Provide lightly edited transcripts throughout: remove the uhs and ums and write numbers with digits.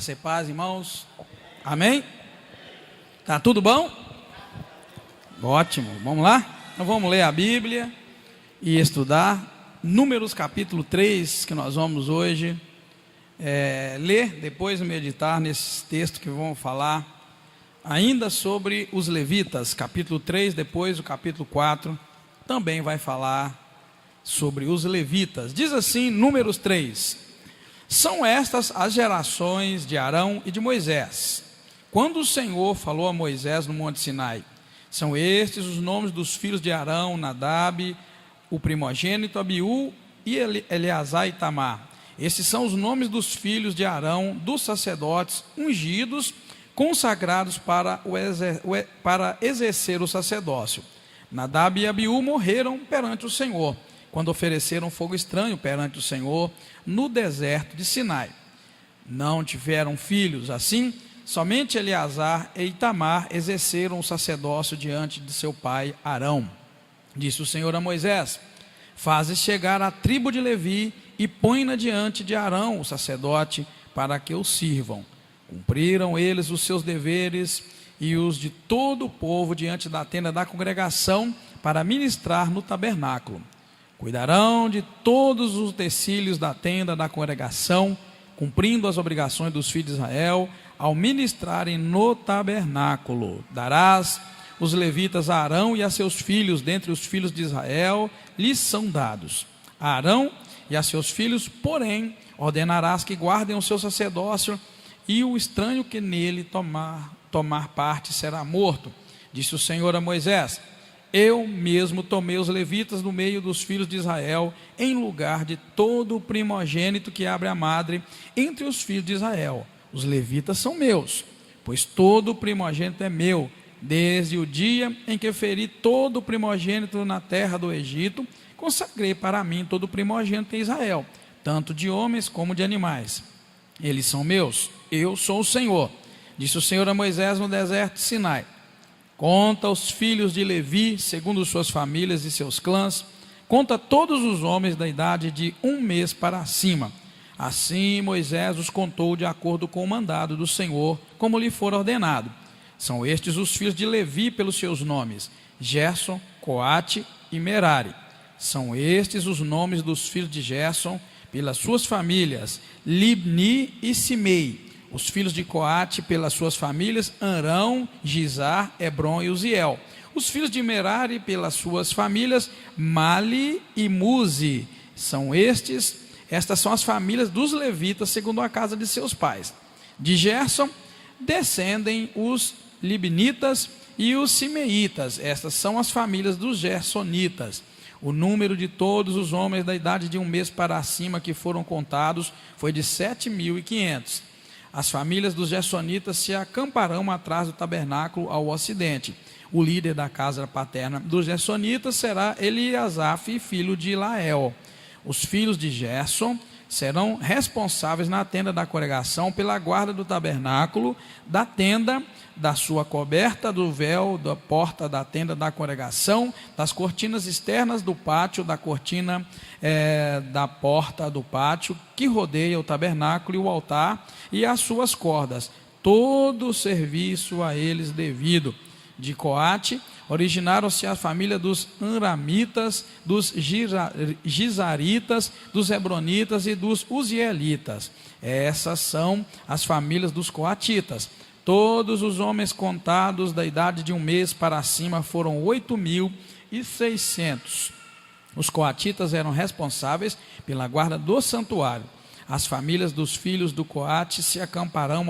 Graça e paz, irmãos. Amém? Tá tudo bom? Ótimo. Vamos lá? Então vamos ler a Bíblia e estudar Números capítulo 3, que nós vamos hoje ler, depois meditar nesses textos que vão falar ainda sobre os levitas. Capítulo 3, depois o capítulo 4 também vai falar sobre os levitas. Diz assim, Números 3: São estas as gerações de Arão e de Moisés, quando o Senhor falou a Moisés no monte Sinai. São estes os nomes dos filhos de Arão: Nadab, o primogênito, Abiú e Eleazar e Itamar. Esses são os nomes dos filhos de Arão, dos sacerdotes ungidos, consagrados para exercer o sacerdócio. Nadab e Abiú morreram perante o Senhor, quando ofereceram fogo estranho perante o Senhor no deserto de Sinai. Não tiveram filhos, assim, somente Eleazar e Itamar exerceram o sacerdócio diante de seu pai Arão. Disse o Senhor a Moisés: Faze chegar a tribo de Levi e põe-na diante de Arão, o sacerdote, para que o sirvam. Cumpriram eles os seus deveres e os de todo o povo diante da tenda da congregação para ministrar no tabernáculo. Cuidarão de todos os utensílios da tenda da congregação, cumprindo as obrigações dos filhos de Israel, ao ministrarem no tabernáculo. Darás os levitas a Arão e a seus filhos, dentre os filhos de Israel, lhes são dados. A Arão e a seus filhos, porém, ordenarás que guardem o seu sacerdócio, e o estranho que nele tomar parte será morto. Disse o Senhor a Moisés: Eu mesmo tomei os levitas do meio dos filhos de Israel, em lugar de todo o primogênito que abre a madre entre os filhos de Israel. Os levitas são meus, pois todo o primogênito é meu, desde o dia em que feri todo o primogênito na terra do Egito, consagrei para mim todo o primogênito em Israel, tanto de homens como de animais. Eles são meus, eu sou o Senhor. Disse o Senhor a Moisés no deserto de Sinai: Conta os filhos de Levi, segundo suas famílias e seus clãs. Conta todos os homens da idade de 1 mês para cima. Assim Moisés os contou de acordo com o mandado do Senhor, como lhe for ordenado. São estes os filhos de Levi pelos seus nomes: Gerson, Coate e Merari. São estes os nomes dos filhos de Gerson pelas suas famílias: Libni e Simei. Os filhos de Coate pelas suas famílias: Arão, Gizar, Hebron e Uziel. Os filhos de Merari pelas suas famílias: Mali e Muzi. Estas são as famílias dos levitas segundo a casa de seus pais. De Gerson descendem os libnitas e os simeitas. Estas são as famílias dos gersonitas. O número de todos os homens da idade de 1 mês para cima que foram contados foi de 7.500. As famílias dos gersonitas se acamparão atrás do tabernáculo ao ocidente. O líder da casa paterna dos gersonitas será Eliasaf, filho de Lael. Os filhos de Gerson serão responsáveis na tenda da congregação pela guarda do tabernáculo, da tenda, da sua coberta, do véu, da porta da tenda da congregação, das cortinas externas do pátio, da cortina da porta do pátio que rodeia o tabernáculo e o altar, e as suas cordas, todo o serviço a eles devido. De Coate originaram-se a família dos Amramitas, dos Gizaritas, dos Hebronitas e dos Uzielitas. Essas são as famílias dos Coatitas. Todos os homens contados da idade de 1 mês para cima foram 8.600. Os coatitas eram responsáveis pela guarda do santuário. As famílias dos filhos do Coate se acamparão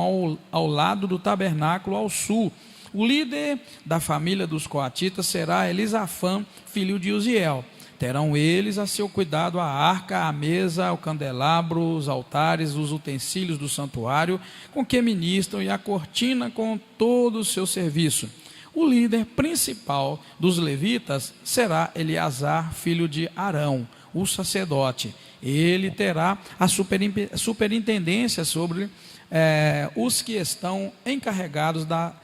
ao lado do tabernáculo ao sul. O líder da família dos coatitas será Elisafã, filho de Uziel. Terão eles a seu cuidado a arca, a mesa, o candelabro, os altares, os utensílios do santuário com que ministram e a cortina com todo o seu serviço. O líder principal dos levitas será Eleazar, filho de Arão, o sacerdote. Ele terá a superintendência sobre os que estão encarregados da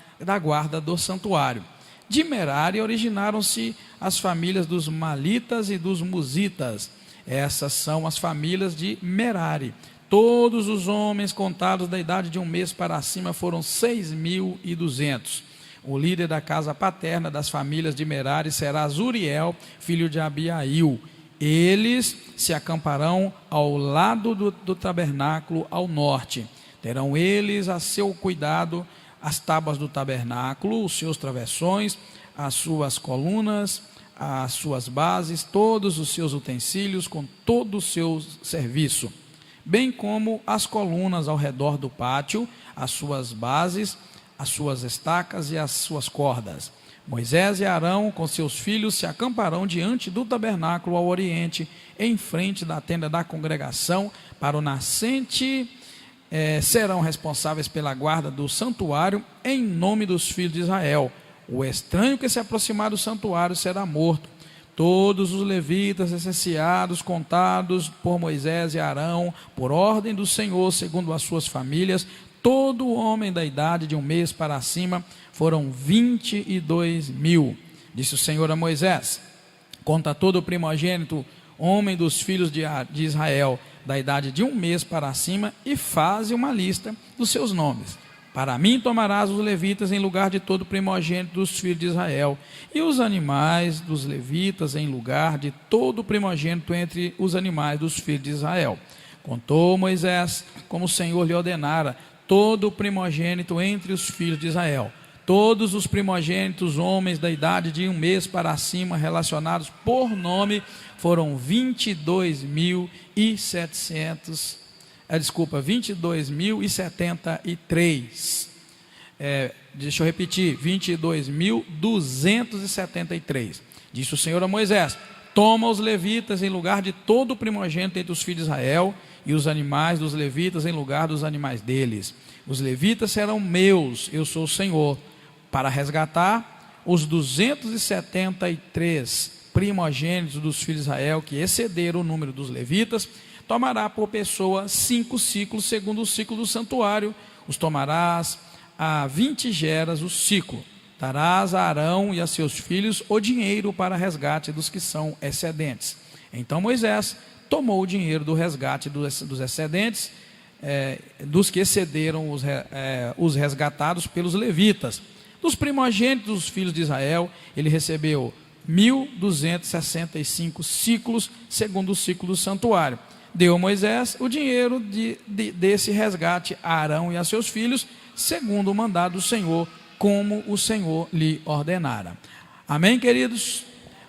guarda do santuário. De Merari originaram-se as famílias dos Malitas e dos Musitas. Essas são as famílias de Merari. Todos os homens contados da idade de 1 mês para cima foram 6.200. O líder da casa paterna das famílias de Merari será Zuriel, filho de Abiail. Eles se acamparão ao lado do tabernáculo ao norte. Terão eles a seu cuidado as tábuas do tabernáculo, os seus travessões, as suas colunas, as suas bases, todos os seus utensílios com todo o seu serviço, bem como as colunas ao redor do pátio, as suas bases, as suas estacas e as suas cordas. Moisés e Arão com seus filhos se acamparão diante do tabernáculo ao oriente, em frente da tenda da congregação, para o nascente. Serão responsáveis pela guarda do santuário em nome dos filhos de Israel. O estranho que se aproximar do santuário será morto. Todos os levitas licenciados, contados por Moisés e Arão, por ordem do Senhor, segundo as suas famílias, todo homem da idade de 1 mês para cima, foram 22.000. Disse o Senhor a Moisés: conta todo o primogênito, homem dos filhos de Israel, da idade de 1 mês para cima, e faze uma lista dos seus nomes. Para mim tomarás os levitas em lugar de todo primogênito dos filhos de Israel, e os animais dos levitas em lugar de todo primogênito entre os animais dos filhos de Israel. Contou Moisés, como o Senhor lhe ordenara, todo primogênito entre os filhos de Israel. Todos os primogênitos, homens da idade de 1 mês para cima, relacionados por nome, foram 22.073. Deixa eu repetir, 22.273. Disse o Senhor a Moisés: toma os levitas em lugar de todo o primogênito entre os filhos de Israel, e os animais dos levitas em lugar dos animais deles. Os levitas serão meus, eu sou o Senhor, para resgatar os 273 primogênitos dos filhos de Israel que excederam o número dos levitas. Tomará por pessoa 5 ciclos, segundo o ciclo do santuário. Os tomarás a 20 geras o ciclo. Darás a Arão e a seus filhos o dinheiro para resgate dos que são excedentes. Então Moisés tomou o dinheiro do resgate dos excedentes, dos que excederam os resgatados pelos levitas. Dos primogênitos dos filhos de Israel, ele recebeu 1.265 ciclos, segundo o ciclo do santuário. Deu a Moisés o dinheiro desse resgate a Arão e a seus filhos, segundo o mandado do Senhor, como o Senhor lhe ordenara. Amém, queridos?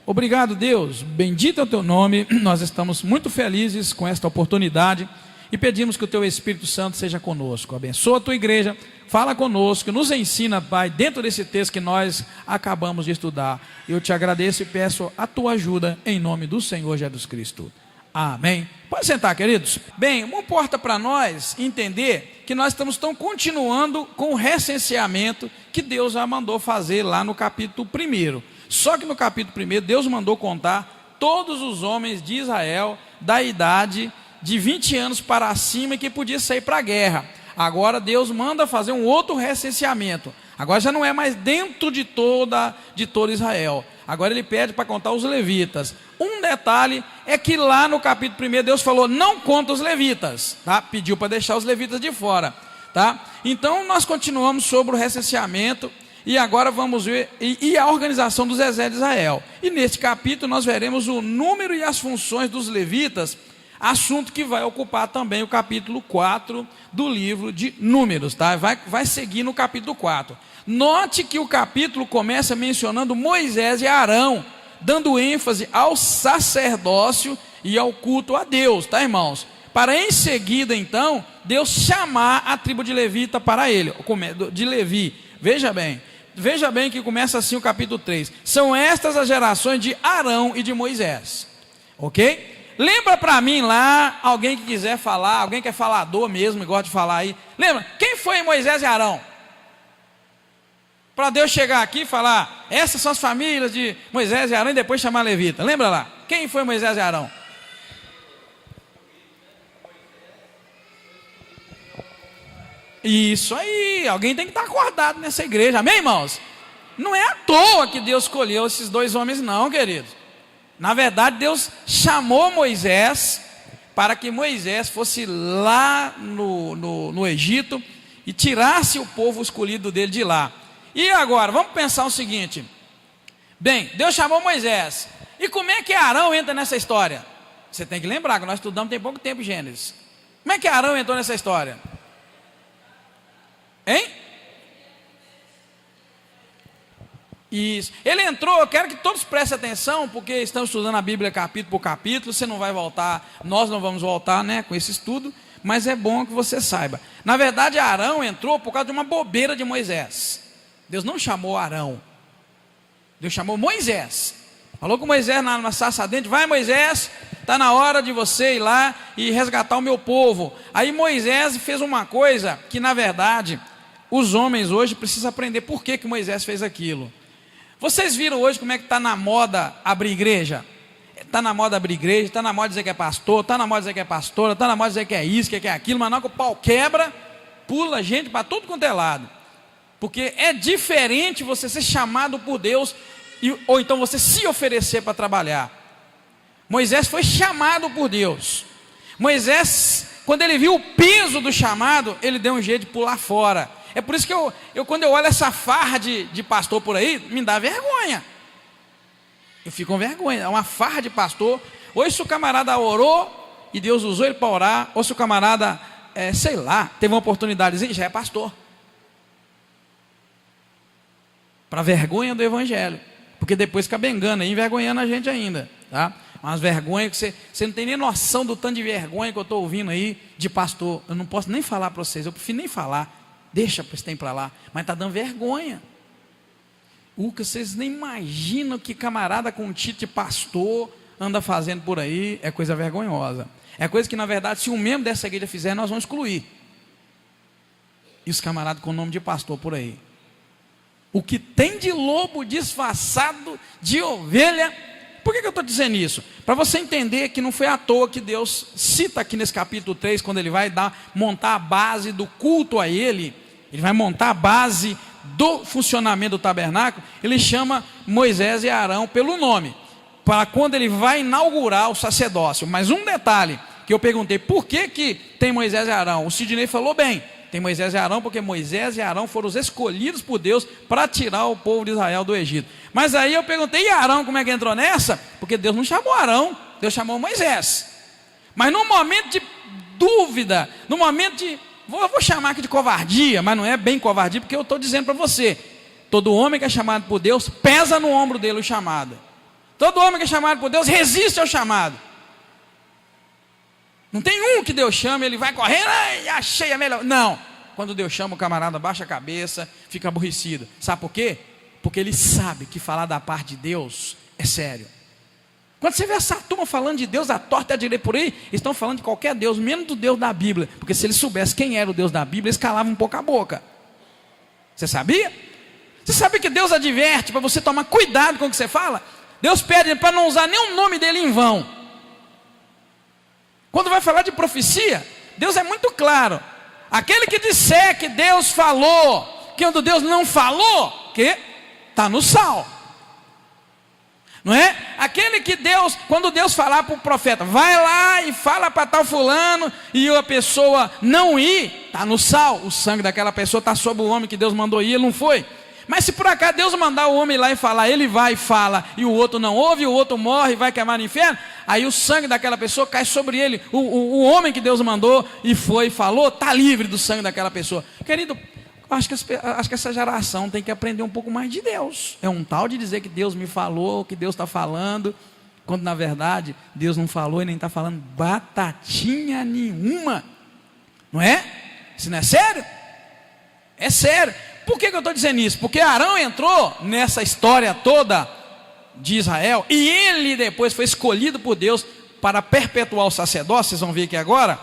Obrigado, Deus, bendito é o teu nome. Nós estamos muito felizes com esta oportunidade e pedimos que o teu Espírito Santo seja conosco. Abençoa a tua igreja, fala conosco, nos ensina, Pai, dentro desse texto que nós acabamos de estudar. Eu te agradeço e peço a tua ajuda em nome do Senhor Jesus Cristo. Amém. Pode sentar, queridos. Bem, não importa para nós entender que nós estamos continuando com o recenseamento que Deus já mandou fazer lá no capítulo 1. Só que no capítulo 1, Deus mandou contar todos os homens de Israel da idade de 20 anos para cima que podia sair para a guerra. Agora Deus manda fazer um outro recenseamento. Agora já não é mais dentro de todo Israel. Agora ele pede para contar os levitas. Um detalhe é que lá no capítulo 1 Deus falou: não conta os levitas, tá? Pediu para deixar os levitas de fora, tá? Então nós continuamos sobre o recenseamento e agora vamos ver e a organização dos exércitos de Israel. E neste capítulo nós veremos o número e as funções dos levitas, assunto que vai ocupar também o capítulo 4 do livro de Números, tá? Vai seguir no capítulo 4. Note que o capítulo começa mencionando Moisés e Arão, dando ênfase ao sacerdócio e ao culto a Deus, tá, irmãos? Para em seguida, então, Deus chamar a tribo de Levita para ele, de Levi. Veja bem que começa assim o capítulo 3. São estas as gerações de Arão e de Moisés, ok? Lembra para mim lá, alguém que quiser falar, alguém que é falador mesmo e gosta de falar aí. Lembra, quem foi Moisés e Arão? Para Deus chegar aqui e falar, essas são as famílias de Moisés e Arão, e depois chamar Levita. Lembra lá, quem foi Moisés e Arão? Isso aí, alguém tem que estar acordado nessa igreja, amém, irmãos? Não é à toa que Deus escolheu esses dois homens não, queridos. Na verdade, Deus chamou Moisés para que Moisés fosse lá no Egito e tirasse o povo escolhido dele de lá. E agora, vamos pensar o seguinte: bem, Deus chamou Moisés, e como é que Arão entra nessa história? Você tem que lembrar que nós estudamos tem pouco tempo Gênesis. Como é que Arão entrou nessa história? Hein? Isso. Ele entrou, eu quero que todos prestem atenção, porque estamos estudando a Bíblia capítulo por capítulo. Você não vai voltar, nós não vamos voltar, né, com esse estudo, mas é bom que você saiba. Na verdade, Arão entrou por causa de uma bobeira de Moisés. Deus não chamou Arão, Deus chamou Moisés. Falou com Moisés na sarça ardente: vai, Moisés, está na hora de você ir lá e resgatar o meu povo. Aí Moisés fez uma coisa que, na verdade, os homens hoje precisam aprender por que Moisés fez aquilo. Vocês viram hoje como é que está na moda abrir igreja? Está na moda abrir igreja, está na moda dizer que é pastor, está na moda dizer que é pastora, está na moda dizer que é isso, que é aquilo, mas não, que o pau quebra, pula gente para tudo quanto é lado. Porque é diferente você ser chamado por Deus, ou então você se oferecer para trabalhar. Moisés foi chamado por Deus. Moisés, quando ele viu o peso do chamado, ele deu um jeito de pular fora. É por isso que eu quando eu olho essa farra de pastor por aí, me dá vergonha. Eu fico com vergonha. É uma farra de pastor. Ou se o camarada orou e Deus usou ele para orar, ou se o camarada, sei lá, teve uma oportunidade, já é pastor. Para vergonha do evangelho. Porque depois fica bengando aí, envergonhando a gente ainda, tá? Umas vergonhas que você não tem nem noção do tanto de vergonha que eu estou ouvindo aí de pastor. Eu não posso nem falar para vocês, eu prefiro nem falar. Deixa para tem para lá, mas está dando vergonha. Vocês nem imaginam que camarada com título de pastor anda fazendo por aí. É coisa vergonhosa. É coisa que, na verdade, se um membro dessa igreja fizer, nós vamos excluir. E os camaradas com o nome de pastor por aí. O que tem de lobo disfarçado de ovelha. Por que eu estou dizendo isso? Para você entender que não foi à toa que Deus cita aqui nesse capítulo 3, quando ele vai montar a base do culto a ele, ele vai montar a base do funcionamento do tabernáculo, ele chama Moisés e Arão pelo nome, para quando ele vai inaugurar o sacerdócio. Mas um detalhe, que eu perguntei, por que tem Moisés e Arão? O Sidney falou bem, tem Moisés e Arão, porque Moisés e Arão foram os escolhidos por Deus para tirar o povo de Israel do Egito. Mas aí eu perguntei, e Arão como é que entrou nessa? Porque Deus não chamou Arão, Deus chamou Moisés. Mas no momento de dúvida, no momento de, eu vou chamar aqui de covardia, mas não é bem covardia, porque eu estou dizendo para você, todo homem que é chamado por Deus, pesa no ombro dele o chamado. Todo homem que é chamado por Deus, resiste ao chamado. Não tem um que Deus chama, ele vai correndo, achei a melhor. Não, quando Deus chama, o camarada baixa a cabeça, fica aborrecido. Sabe por quê? Porque ele sabe que falar da parte de Deus é sério. Quando você vê essa turma falando de Deus, a torta e a direita por aí, eles estão falando de qualquer Deus, menos do Deus da Bíblia. Porque se eles soubessem quem era o Deus da Bíblia, eles calavam um pouco a boca. Você sabia? Você sabia que Deus adverte para você tomar cuidado com o que você fala? Deus pede para não usar nem o nome dele em vão. Quando vai falar de profecia, Deus é muito claro. Aquele que disser que Deus falou, que quando Deus não falou, que está no sal. Não é? Aquele que Deus, quando Deus falar para o profeta, vai lá e fala para tal fulano, e a pessoa não ir, está no sal. O sangue daquela pessoa está sobre o homem que Deus mandou ir, ele não foi. Mas se por acaso Deus mandar o homem lá e falar, ele vai e fala, e o outro não ouve, e o outro morre e vai queimar no inferno, aí o sangue daquela pessoa cai sobre ele. O homem que Deus mandou e foi e falou, está livre do sangue daquela pessoa. Querido, acho que essa geração tem que aprender um pouco mais de Deus. É um tal de dizer que Deus me falou, que Deus está falando, quando na verdade Deus não falou e nem está falando batatinha nenhuma. Não é? Isso não é sério? É sério. Por que eu estou dizendo isso? Porque Arão entrou nessa história toda de Israel, e ele depois foi escolhido por Deus para perpetuar o sacerdócio. Vocês vão ver aqui agora.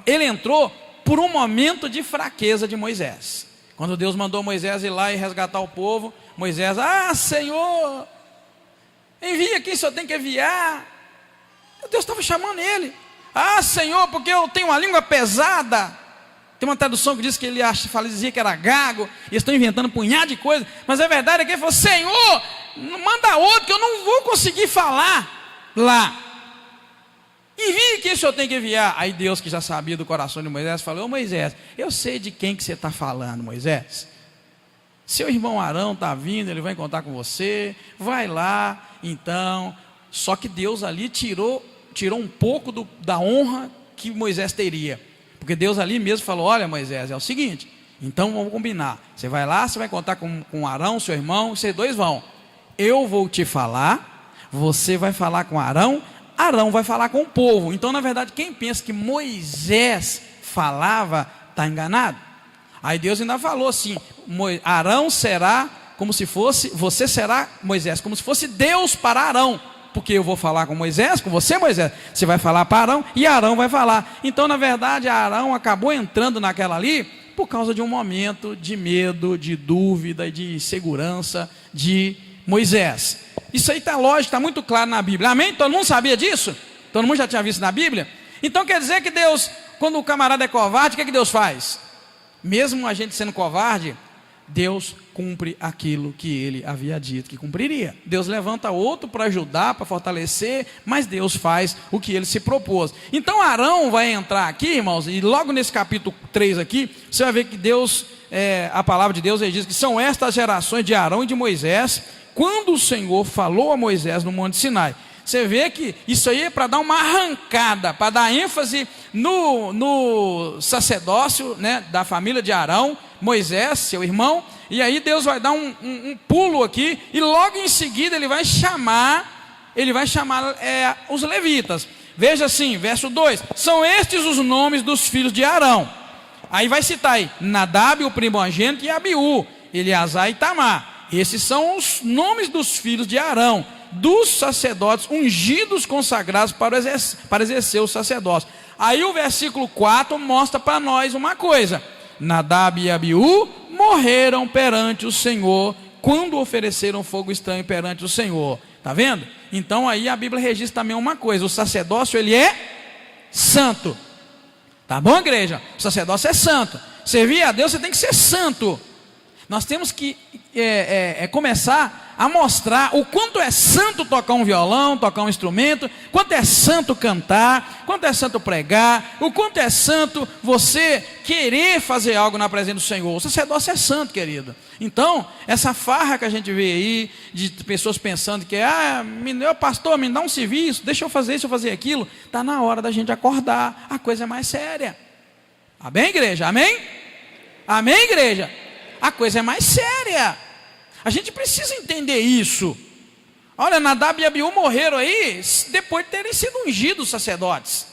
Ele entrou por um momento de fraqueza de Moisés. Quando Deus mandou Moisés ir lá e resgatar o povo, Moisés, Senhor, envia quem só tem que enviar. Deus estava chamando ele. Senhor, porque eu tenho uma língua pesada. Tem uma tradução que diz que ele dizia que era gago, e eles estão inventando um punhado de coisas, mas a verdade é que ele falou, Senhor, manda outro que eu não vou conseguir falar lá. envie quem o senhor tem que enviar. Aí Deus, que já sabia do coração de Moisés, falou: ô Moisés, eu sei de quem que você está falando, Moisés. Seu irmão Arão está vindo, ele vai encontrar com você, vai lá, então. Só que Deus ali tirou um pouco da honra que Moisés teria, porque Deus ali mesmo falou: olha Moisés, é o seguinte, então vamos combinar, você vai lá, você vai contar com Arão, seu irmão, vocês dois vão, eu vou te falar, você vai falar com Arão, Arão vai falar com o povo. Então na verdade quem pensa que Moisés falava, está enganado. Aí Deus ainda falou assim: Arão será como se fosse, você será, Moisés, como se fosse Deus para Arão, porque eu vou falar com Moisés, com você Moisés, você vai falar para Arão e Arão vai falar. Então na verdade Arão acabou entrando naquela ali por causa de um momento de medo, de dúvida e de insegurança de Moisés. Isso aí está lógico, está muito claro na Bíblia, amém? Todo mundo sabia disso? Todo mundo já tinha visto na Bíblia? Então quer dizer que Deus, quando o camarada é covarde, o que é que Deus faz? Mesmo a gente sendo covarde, Deus cumpre aquilo que ele havia dito que cumpriria. Deus levanta outro para ajudar, para fortalecer, mas Deus faz o que ele se propôs. Então Arão vai entrar aqui, irmãos, e logo nesse capítulo 3 aqui, você vai ver que Deus, a palavra de Deus, ele diz que são estas as gerações de Arão e de Moisés, quando o Senhor falou a Moisés no Monte Sinai. Você vê que isso aí é para dar uma arrancada, para dar ênfase no sacerdócio, né, da família de Arão, Moisés, seu irmão. E aí Deus vai dar um pulo aqui, e logo em seguida ele vai chamar os levitas. Veja assim, verso 2: são estes os nomes dos filhos de Arão. Aí vai citar aí Nadab, o primogênito, e Abiú, Eleazar e Itamar. Esses são os nomes dos filhos de Arão, dos sacerdotes ungidos, consagrados para exercer o sacerdócio. Aí o versículo 4 mostra para nós uma coisa: Nadab e Abiú morreram perante o Senhor quando ofereceram fogo estranho perante o Senhor. Está vendo? Então aí a Bíblia registra também uma coisa: o sacerdócio ele é santo. Tá bom, igreja? O sacerdócio é santo. Servir a Deus, você tem que ser santo. Nós temos que começar a mostrar o quanto é santo tocar um violão, tocar um instrumento, quanto é santo cantar, quanto é santo pregar, o quanto é santo você querer fazer algo na presença do Senhor. O sacerdócio é santo, querido. Então, essa farra que a gente vê aí, de pessoas pensando que pastor, me dá um serviço, deixa eu fazer isso, eu fazer aquilo, está na hora da gente acordar, a coisa é mais séria. Amém, igreja? Amém? Amém, igreja? A coisa é mais séria. A gente precisa entender isso. Olha, Nadab e Abiú morreram aí depois de terem sido ungidos sacerdotes.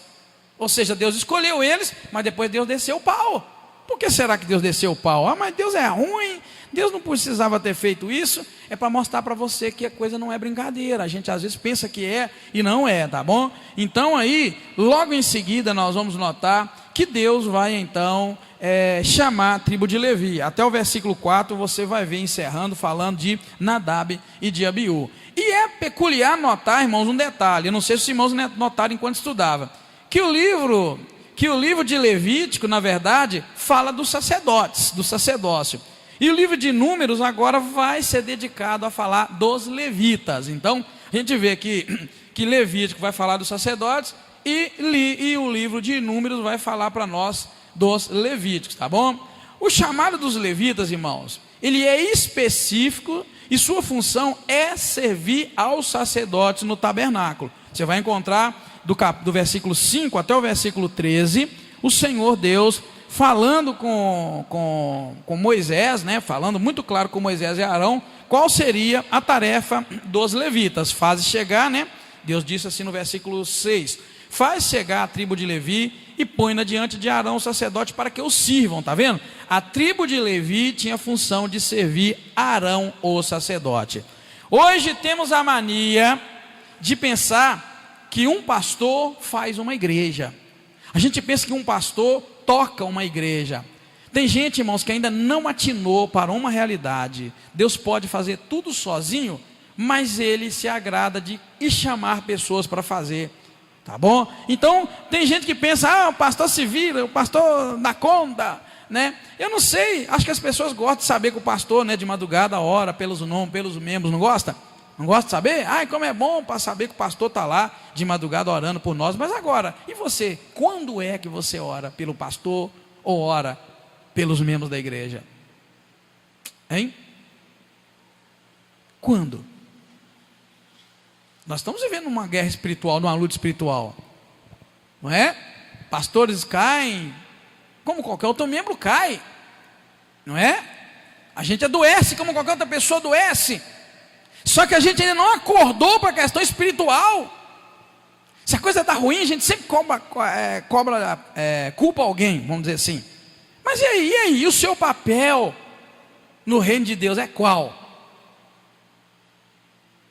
Ou seja, Deus escolheu eles, mas depois Deus desceu o pau. Por que será que Deus desceu o pau? Mas Deus é ruim, Deus não precisava ter feito isso. É para mostrar para você que a coisa não é brincadeira. A gente às vezes pensa que é e não é, tá bom? Então aí, logo em seguida nós vamos notar que Deus vai então chamar a tribo de Levi. Até o versículo 4 você vai ver encerrando, falando de Nadab e de Abiú. E é peculiar notar, irmãos, um detalhe. Eu não sei se os irmãos notaram enquanto estudava, que o livro de Levítico, na verdade, fala dos sacerdotes, do sacerdócio. E o livro de Números agora vai ser dedicado a falar dos levitas. Então a gente vê que Levítico vai falar dos sacerdotes, e o livro de Números vai falar para nós dos levíticos, tá bom? O chamado dos levitas, irmãos, ele é específico e sua função é servir aos sacerdotes no tabernáculo. Você vai encontrar do versículo 5 até o versículo 13, o Senhor Deus falando com Moisés, né? Falando muito claro com Moisés e Arão, qual seria a tarefa dos levitas. Faz chegar, né? Deus disse assim no versículo 6: faz chegar a tribo de Levi e põe-na diante de Arão, o sacerdote, para que o sirvam. Está vendo? A tribo de Levi tinha a função de servir Arão, o sacerdote. Hoje temos a mania de pensar que um pastor faz uma igreja. A gente pensa que um pastor toca uma igreja. Tem gente, irmãos, que ainda não atinou para uma realidade. Deus pode fazer tudo sozinho, mas Ele se agrada de chamar pessoas para fazer. Tá bom? Então, tem gente que pensa, o pastor se vira, o pastor dá conta, né? Eu não sei, acho que as pessoas gostam de saber que o pastor, né, de madrugada ora pelos nomes, pelos membros, não gosta? Não gosta de saber? Ai, como é bom para saber que o pastor está lá de madrugada orando por nós. Mas agora, e você? Quando é que você ora pelo pastor ou ora pelos membros da igreja? Hein? Quando? Nós estamos vivendo uma guerra espiritual, numa luta espiritual. Não é? Pastores caem, como qualquer outro membro cai. Não é? A gente adoece como qualquer outra pessoa adoece. Só que a gente ainda não acordou para a questão espiritual. Se a coisa está ruim, a gente sempre culpa alguém, vamos dizer assim. Mas e aí? E o seu papel no reino de Deus é qual?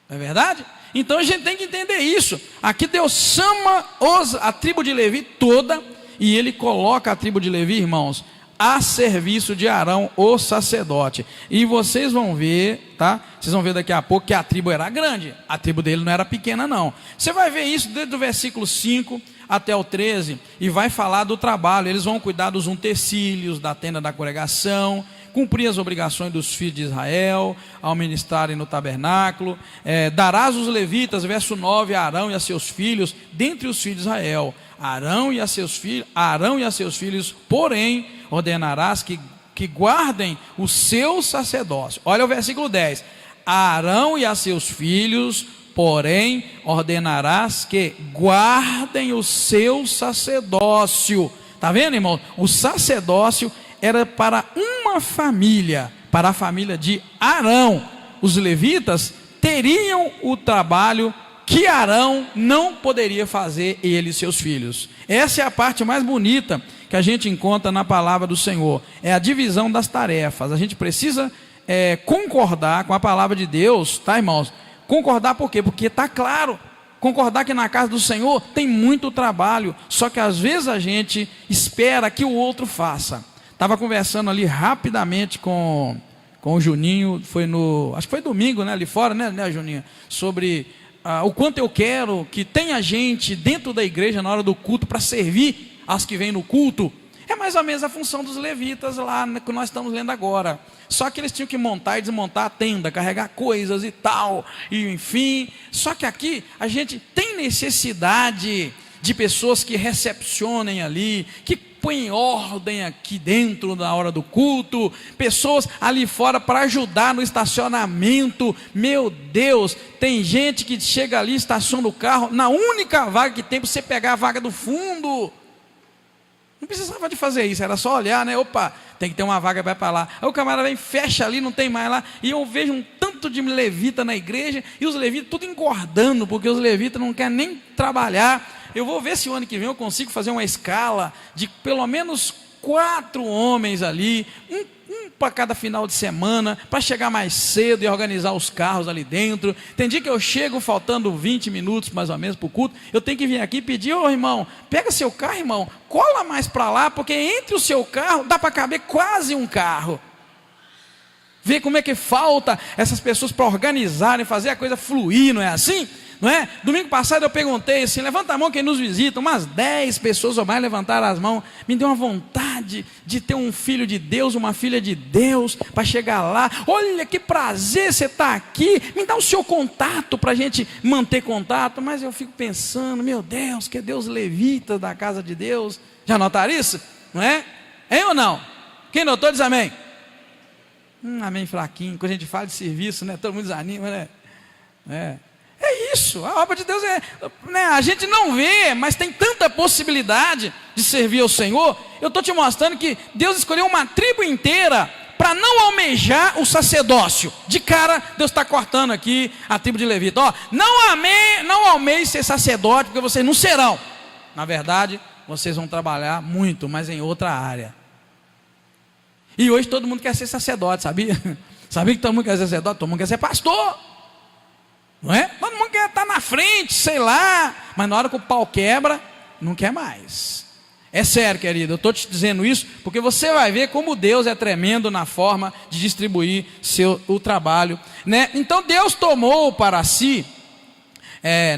Não é verdade? Então a gente tem que entender isso. Aqui Deus chama a tribo de Levi toda, e Ele coloca a tribo de Levi, irmãos, a serviço de Arão, o sacerdote. E vocês vão ver, tá? Vocês vão ver daqui a pouco que a tribo era grande. A tribo dele não era pequena, não. Você vai ver isso desde o versículo 5 até o 13, e vai falar do trabalho. Eles vão cuidar dos utensílios, da tenda da congregação, cumprir as obrigações dos filhos de Israel, ao ministrarem no tabernáculo. Darás os levitas, verso 9, a Arão e a seus filhos, dentre os filhos de Israel. Arão e a seus filhos, porém, ordenarás que guardem o seu sacerdócio. Olha o versículo 10. Arão e a seus filhos, porém, ordenarás que guardem o seu sacerdócio. Está vendo, irmão? O sacerdócio era para uma família, para a família de Arão. Os levitas teriam o trabalho que Arão não poderia fazer, ele e seus filhos. Essa é a parte mais bonita que a gente encontra na palavra do Senhor, é a divisão das tarefas. A gente precisa concordar com a palavra de Deus, tá, irmãos? Concordar por quê? Porque está claro, concordar que na casa do Senhor tem muito trabalho, só que às vezes a gente espera que o outro faça. Estava conversando ali rapidamente com o Juninho, acho que foi domingo, né, ali fora, né Juninho, sobre o quanto eu quero que tenha gente dentro da igreja na hora do culto para servir aos que vêm no culto. É mais ou menos a função dos levitas lá, né, que nós estamos lendo agora. Só que eles tinham que montar e desmontar a tenda, carregar coisas e tal, e enfim. Só que aqui a gente tem necessidade de pessoas que recepcionem ali, que põem ordem aqui dentro na hora do culto, pessoas ali fora para ajudar no estacionamento. Meu Deus, tem gente que chega ali, estaciona o carro na única vaga que tem para você pegar a vaga do fundo. Não precisava de fazer isso, era só olhar, né? Opa, tem que ter uma vaga, vai para lá. Aí o camarada vem, fecha ali, não tem mais lá. E eu vejo um tanto de levita na igreja, e os levitas tudo engordando, porque os levitas não querem nem trabalhar. Eu vou ver se o ano que vem eu consigo fazer uma escala de pelo menos 4 homens ali, um para cada final de semana, para chegar mais cedo e organizar os carros ali dentro. Tem dia que eu chego faltando 20 minutos mais ou menos para o culto, eu tenho que vir aqui e pedir: ô irmão, pega seu carro, irmão, cola mais para lá, porque entre o seu carro dá para caber quase um carro. Vê como é que falta essas pessoas para organizarem, fazer a coisa fluir, não é assim? Não é? Domingo passado eu perguntei assim: levanta a mão quem nos visita. Umas 10 pessoas ou mais levantaram as mãos. Me deu uma vontade de ter um filho de Deus, uma filha de Deus, para chegar lá. Olha que prazer você está aqui, me dá o seu contato para a gente manter contato. Mas eu fico pensando: meu Deus, que é Deus levita da casa de Deus. Já notaram isso? Não é? Hein ou não? Quem notou diz amém. Amém fraquinho. Quando a gente fala de serviço, né, todo mundo desanima, né? É isso, a obra de Deus a gente não vê, mas tem tanta possibilidade de servir ao Senhor. Eu estou te mostrando que Deus escolheu uma tribo inteira para não almejar o sacerdócio. De cara, Deus está cortando aqui a tribo de Levita. Não almeje ser sacerdote, porque vocês não serão. Na verdade, vocês vão trabalhar muito, mas em outra área. E hoje todo mundo quer ser sacerdote, sabia? Sabia que todo mundo quer ser sacerdote? Todo mundo quer ser pastor. Não é? Todo mundo quer estar na frente, sei lá, mas na hora que o pau quebra, não quer mais. É sério, querido, eu estou te dizendo isso porque você vai ver como Deus é tremendo na forma de distribuir o trabalho, né? Então Deus tomou para si,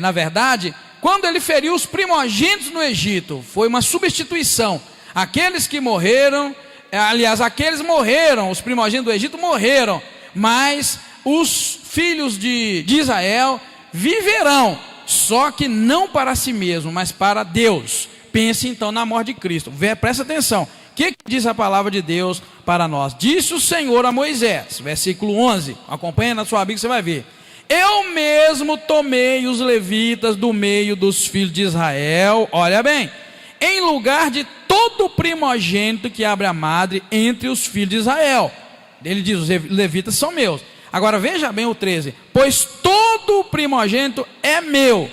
na verdade, quando ele feriu os primogênitos no Egito, foi uma substituição. Aqueles que morreram, aliás, aqueles morreram, os primogênitos do Egito morreram, mas os filhos de Israel viverão, só que não para si mesmo, mas para Deus. Pense então na morte de Cristo. Presta atenção. O que diz a palavra de Deus para nós? Disse o Senhor a Moisés, versículo 11. Acompanha na sua Bíblia, você vai ver. Eu mesmo tomei os levitas do meio dos filhos de Israel, olha bem, em lugar de todo primogênito que abre a madre entre os filhos de Israel. Ele diz, os levitas são meus. Agora veja bem o 13. Pois todo primogênito é meu.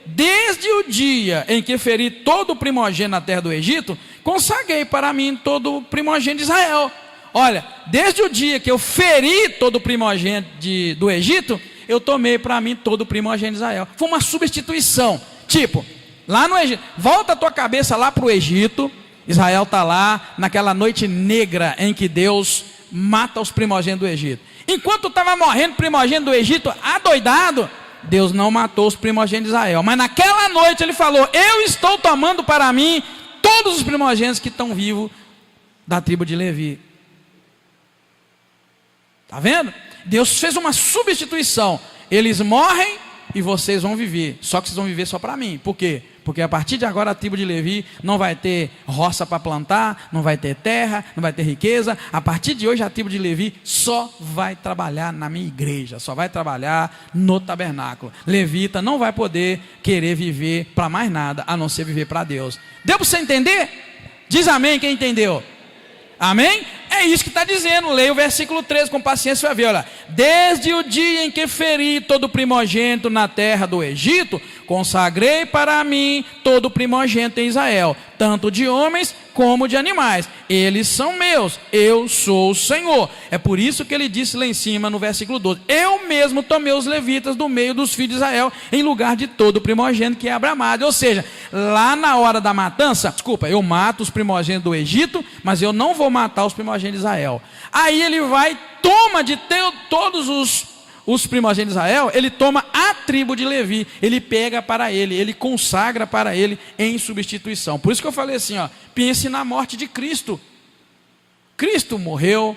Desde o dia em que feri todo primogênito na terra do Egito, consagrei para mim todo primogênito de Israel. Olha, desde o dia que eu feri todo primogênito do Egito, eu tomei para mim todo primogênito de Israel. Foi uma substituição. Tipo, lá no Egito, volta a tua cabeça lá para o Egito. Israel está lá naquela noite negra em que Deus mata os primogênitos do Egito. Enquanto estava morrendo primogênito do Egito, adoidado, Deus não matou os primogênitos de Israel. Mas naquela noite ele falou, eu estou tomando para mim todos os primogênitos que estão vivos da tribo de Levi. Está vendo? Deus fez uma substituição. Eles morrem e vocês vão viver. Só que vocês vão viver só para mim. Por quê? Porque a partir de agora a tribo de Levi não vai ter roça para plantar, não vai ter terra, não vai ter riqueza. A partir de hoje a tribo de Levi só vai trabalhar na minha igreja, só vai trabalhar no tabernáculo. Levita não vai poder querer viver para mais nada, a não ser viver para Deus. Deu para você entender? Diz amém quem entendeu. Amém? É isso que está dizendo. Leia o versículo 13 com paciência, você vai ver, olha. Desde o dia em que feri todo primogênito na terra do Egito, consagrei para mim todo primogênito em Israel, tanto de homens como de animais. Eles são meus, eu sou o Senhor. É por isso que ele disse lá em cima no versículo 12, eu mesmo tomei os levitas do meio dos filhos de Israel, em lugar de todo primogênito que é abramado. Ou seja, lá na hora da matança, eu mato os primogênitos do Egito, mas eu não vou matar os primogênitos de Israel. Aí ele vai, toma de todos os primogênitos de Israel, ele toma a tribo de Levi, ele pega para ele consagra para ele em substituição. Por isso que eu falei assim, ó, pense na morte de Cristo. Cristo morreu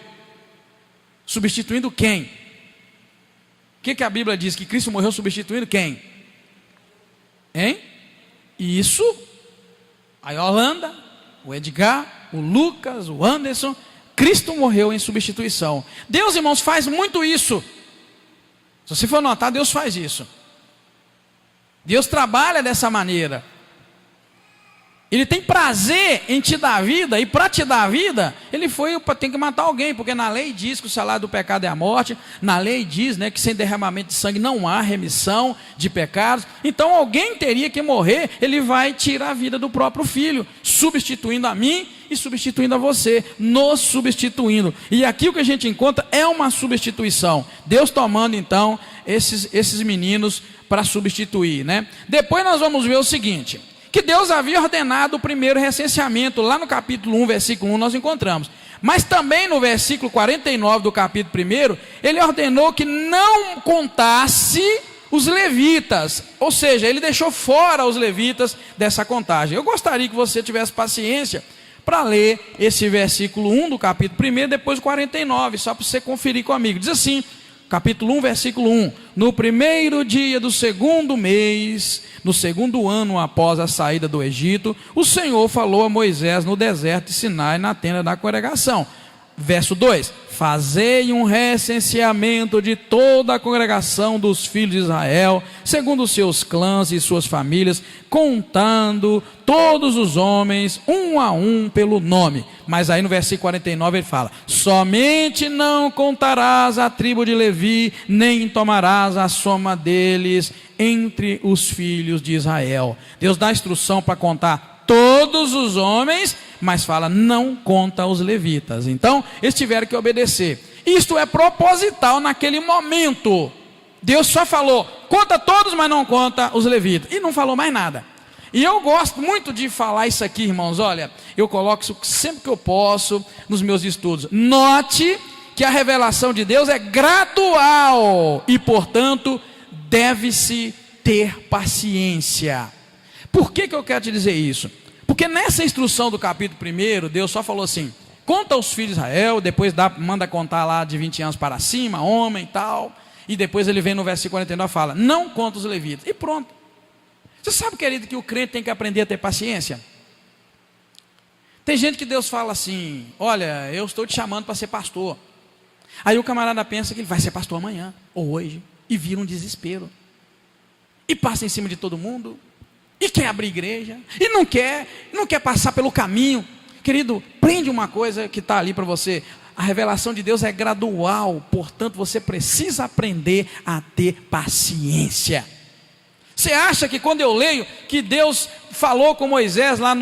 substituindo quem? O que a Bíblia diz? Que Cristo morreu substituindo quem? Hein? Isso, a Yolanda, o Edgar, o Lucas, o Anderson. Cristo morreu em substituição. Deus, irmãos, faz muito isso. Se você for notar, Deus faz isso. Deus trabalha dessa maneira. Ele tem prazer em te dar vida, e para te dar vida, ele tem que matar alguém, porque na lei diz que o salário do pecado é a morte, na lei diz, né, que sem derramamento de sangue não há remissão de pecados. Então alguém teria que morrer, ele vai tirar a vida do próprio filho, substituindo a mim e substituindo a você, nos substituindo. E aqui o que a gente encontra é uma substituição. Deus tomando então esses meninos para substituir, né? Depois nós vamos ver o seguinte, que Deus havia ordenado o primeiro recenseamento, lá no capítulo 1, versículo 1 nós encontramos. Mas também no versículo 49 do capítulo 1, ele ordenou que não contasse os levitas, ou seja, ele deixou fora os levitas dessa contagem. Eu gostaria que você tivesse paciência para ler esse versículo 1 do capítulo 1, depois o 49, só para você conferir comigo. Diz assim, capítulo 1, versículo 1, no primeiro dia do segundo mês, no segundo ano após a saída do Egito, o Senhor falou a Moisés no deserto de Sinai, na tenda da congregação. Verso 2, fazei um recenseamento de toda a congregação dos filhos de Israel, segundo os seus clãs e suas famílias, contando todos os homens, um a um pelo nome. Mas aí no versículo 49 ele fala, somente não contarás a tribo de Levi, nem tomarás a soma deles entre os filhos de Israel. Deus dá instrução para contar todos os homens, mas fala, não conta os levitas. Então, eles tiveram que obedecer. Isto é proposital naquele momento. Deus só falou, conta todos, mas não conta os levitas. E não falou mais nada. E eu gosto muito de falar isso aqui, irmãos. Olha, eu coloco isso sempre que eu posso nos meus estudos. Note que a revelação de Deus é gradual e, portanto, deve-se ter paciência. Por que eu quero te dizer isso? Porque nessa instrução do capítulo 1, Deus só falou assim, conta os filhos de Israel, depois manda contar lá de 20 anos para cima, homem e tal. E depois ele vem no versículo 49 e fala, não conta os levitas. E pronto. Você sabe, querido, que o crente tem que aprender a ter paciência? Tem gente que Deus fala assim, olha, eu estou te chamando para ser pastor. Aí o camarada pensa que ele vai ser pastor amanhã, ou hoje, e vira um desespero. E passa em cima de todo mundo, e quer abrir igreja, e não quer passar pelo caminho. Querido, prende uma coisa que está ali para você. A revelação de Deus é gradual, portanto você precisa aprender a ter paciência. Você acha que quando eu leio que Deus falou com Moisés lá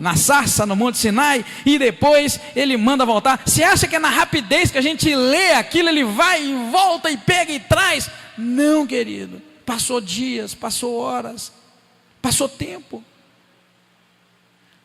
na sarça, no Monte Sinai, e depois ele manda voltar? Você acha que é na rapidez que a gente lê aquilo, ele vai e volta e pega e traz? Não, querido. Passou dias, passou horas, passou tempo.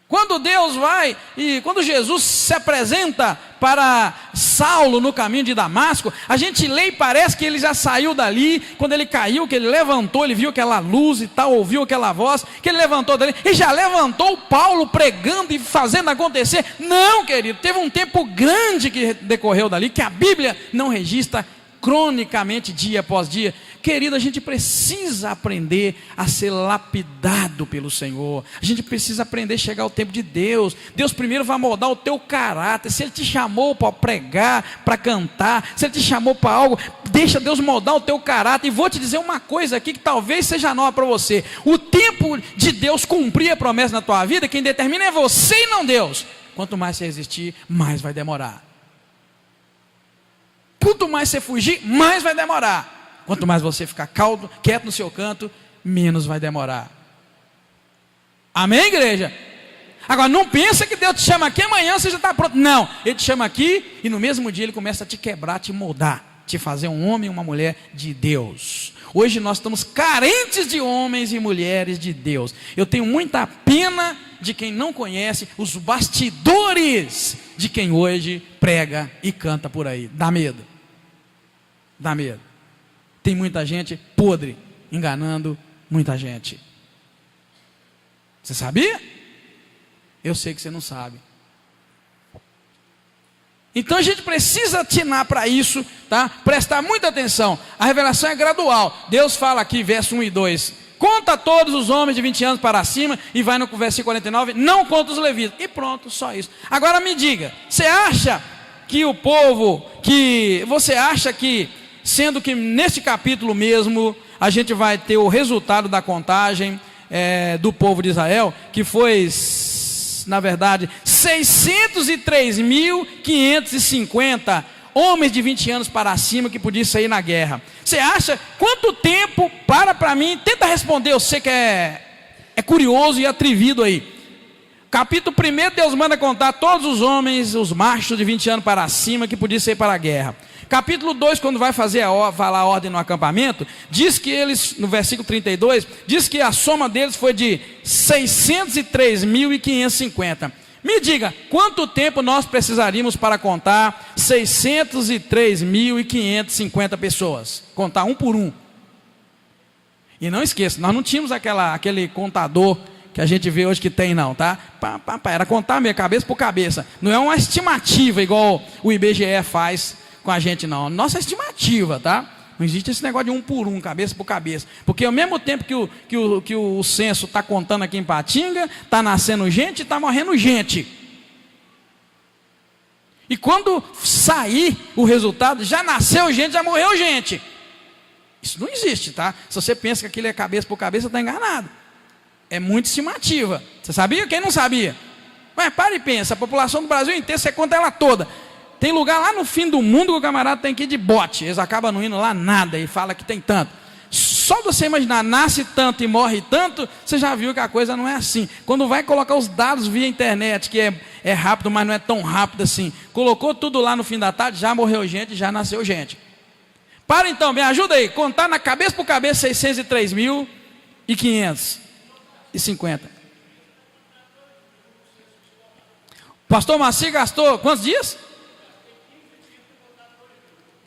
Quando Deus vai, e quando Jesus se apresenta para Saulo no caminho de Damasco, a gente lê e parece que ele já saiu dali. Quando ele caiu, que ele levantou, ele viu aquela luz e tal, ouviu aquela voz, que ele levantou dali, e já levantou Paulo pregando e fazendo acontecer. Não, querido, teve um tempo grande que decorreu dali, que a Bíblia não registra cronicamente dia após dia. Querido, a gente precisa aprender a ser lapidado pelo Senhor. A gente precisa aprender a chegar ao tempo de Deus. Deus primeiro vai moldar o teu caráter. Se Ele te chamou para pregar, para cantar, se Ele te chamou para algo, deixa Deus moldar o teu caráter. E vou te dizer uma coisa aqui que talvez seja nova para você. O tempo de Deus cumprir a promessa na tua vida, quem determina é você e não Deus. Quanto mais você resistir, mais vai demorar. Quanto mais você fugir, mais vai demorar. Quanto mais você ficar calmo, quieto no seu canto, menos vai demorar. Amém, igreja? Agora, não pensa que Deus te chama aqui, amanhã você já está pronto. Não, Ele te chama aqui e no mesmo dia Ele começa a te quebrar, te moldar, te fazer um homem e uma mulher de Deus. Hoje nós estamos carentes de homens e mulheres de Deus. Eu tenho muita pena de quem não conhece os bastidores de quem hoje prega e canta por aí. Dá medo. Dá medo. Tem muita gente podre, enganando muita gente. Você sabia? Eu sei que você não sabe. Então a gente precisa atinar para isso, tá? Prestar muita atenção. A revelação é gradual. Deus fala aqui, verso 1 e 2. Conta todos os homens de 20 anos para cima. E vai no versículo 49. Não conta os levitas. E pronto, só isso. Agora me diga. Você acha que o povo, você acha que, sendo que nesse capítulo mesmo, a gente vai ter o resultado da contagem do povo de Israel, que foi, na verdade, 603.550 homens de 20 anos para cima que podiam sair na guerra. Você acha quanto tempo? Para mim, tenta responder, eu sei que é curioso e atrevido aí. Capítulo 1, Deus manda contar todos os homens, os machos de 20 anos para cima que podiam sair para a guerra. Capítulo 2, quando vai fazer a ordem no acampamento, diz que eles, no versículo 32, diz que a soma deles foi de 603.550. Me diga, quanto tempo nós precisaríamos para contar 603.550 pessoas? Contar um por um. E não esqueça, nós não tínhamos aquele contador que a gente vê hoje que tem não, tá? Era contar mesmo, cabeça por cabeça. Não é uma estimativa igual o IBGE faz com a gente não. Nossa estimativa, tá? Não existe esse negócio de um por um, cabeça por cabeça. Porque ao mesmo tempo que o censo está contando aqui em Patinga, está nascendo gente e está morrendo gente. E quando sair o resultado, já nasceu gente, já morreu gente. Isso não existe, tá? Se você pensa que aquilo é cabeça por cabeça, está enganado. É muito estimativa. Você sabia? Quem não sabia? Mas para e pensa, a população do Brasil inteiro, você conta ela toda. Tem lugar lá no fim do mundo que o camarada tem que ir de bote. Eles acabam não indo lá nada e fala que tem tanto. Só você imaginar, nasce tanto e morre tanto, você já viu que a coisa não é assim. Quando vai colocar os dados via internet, que é rápido, mas não é tão rápido assim. Colocou tudo lá no fim da tarde, já morreu gente, já nasceu gente. Para então, me ajuda aí. Contar na cabeça por cabeça 603.550. Pastor Maci gastou quantos dias?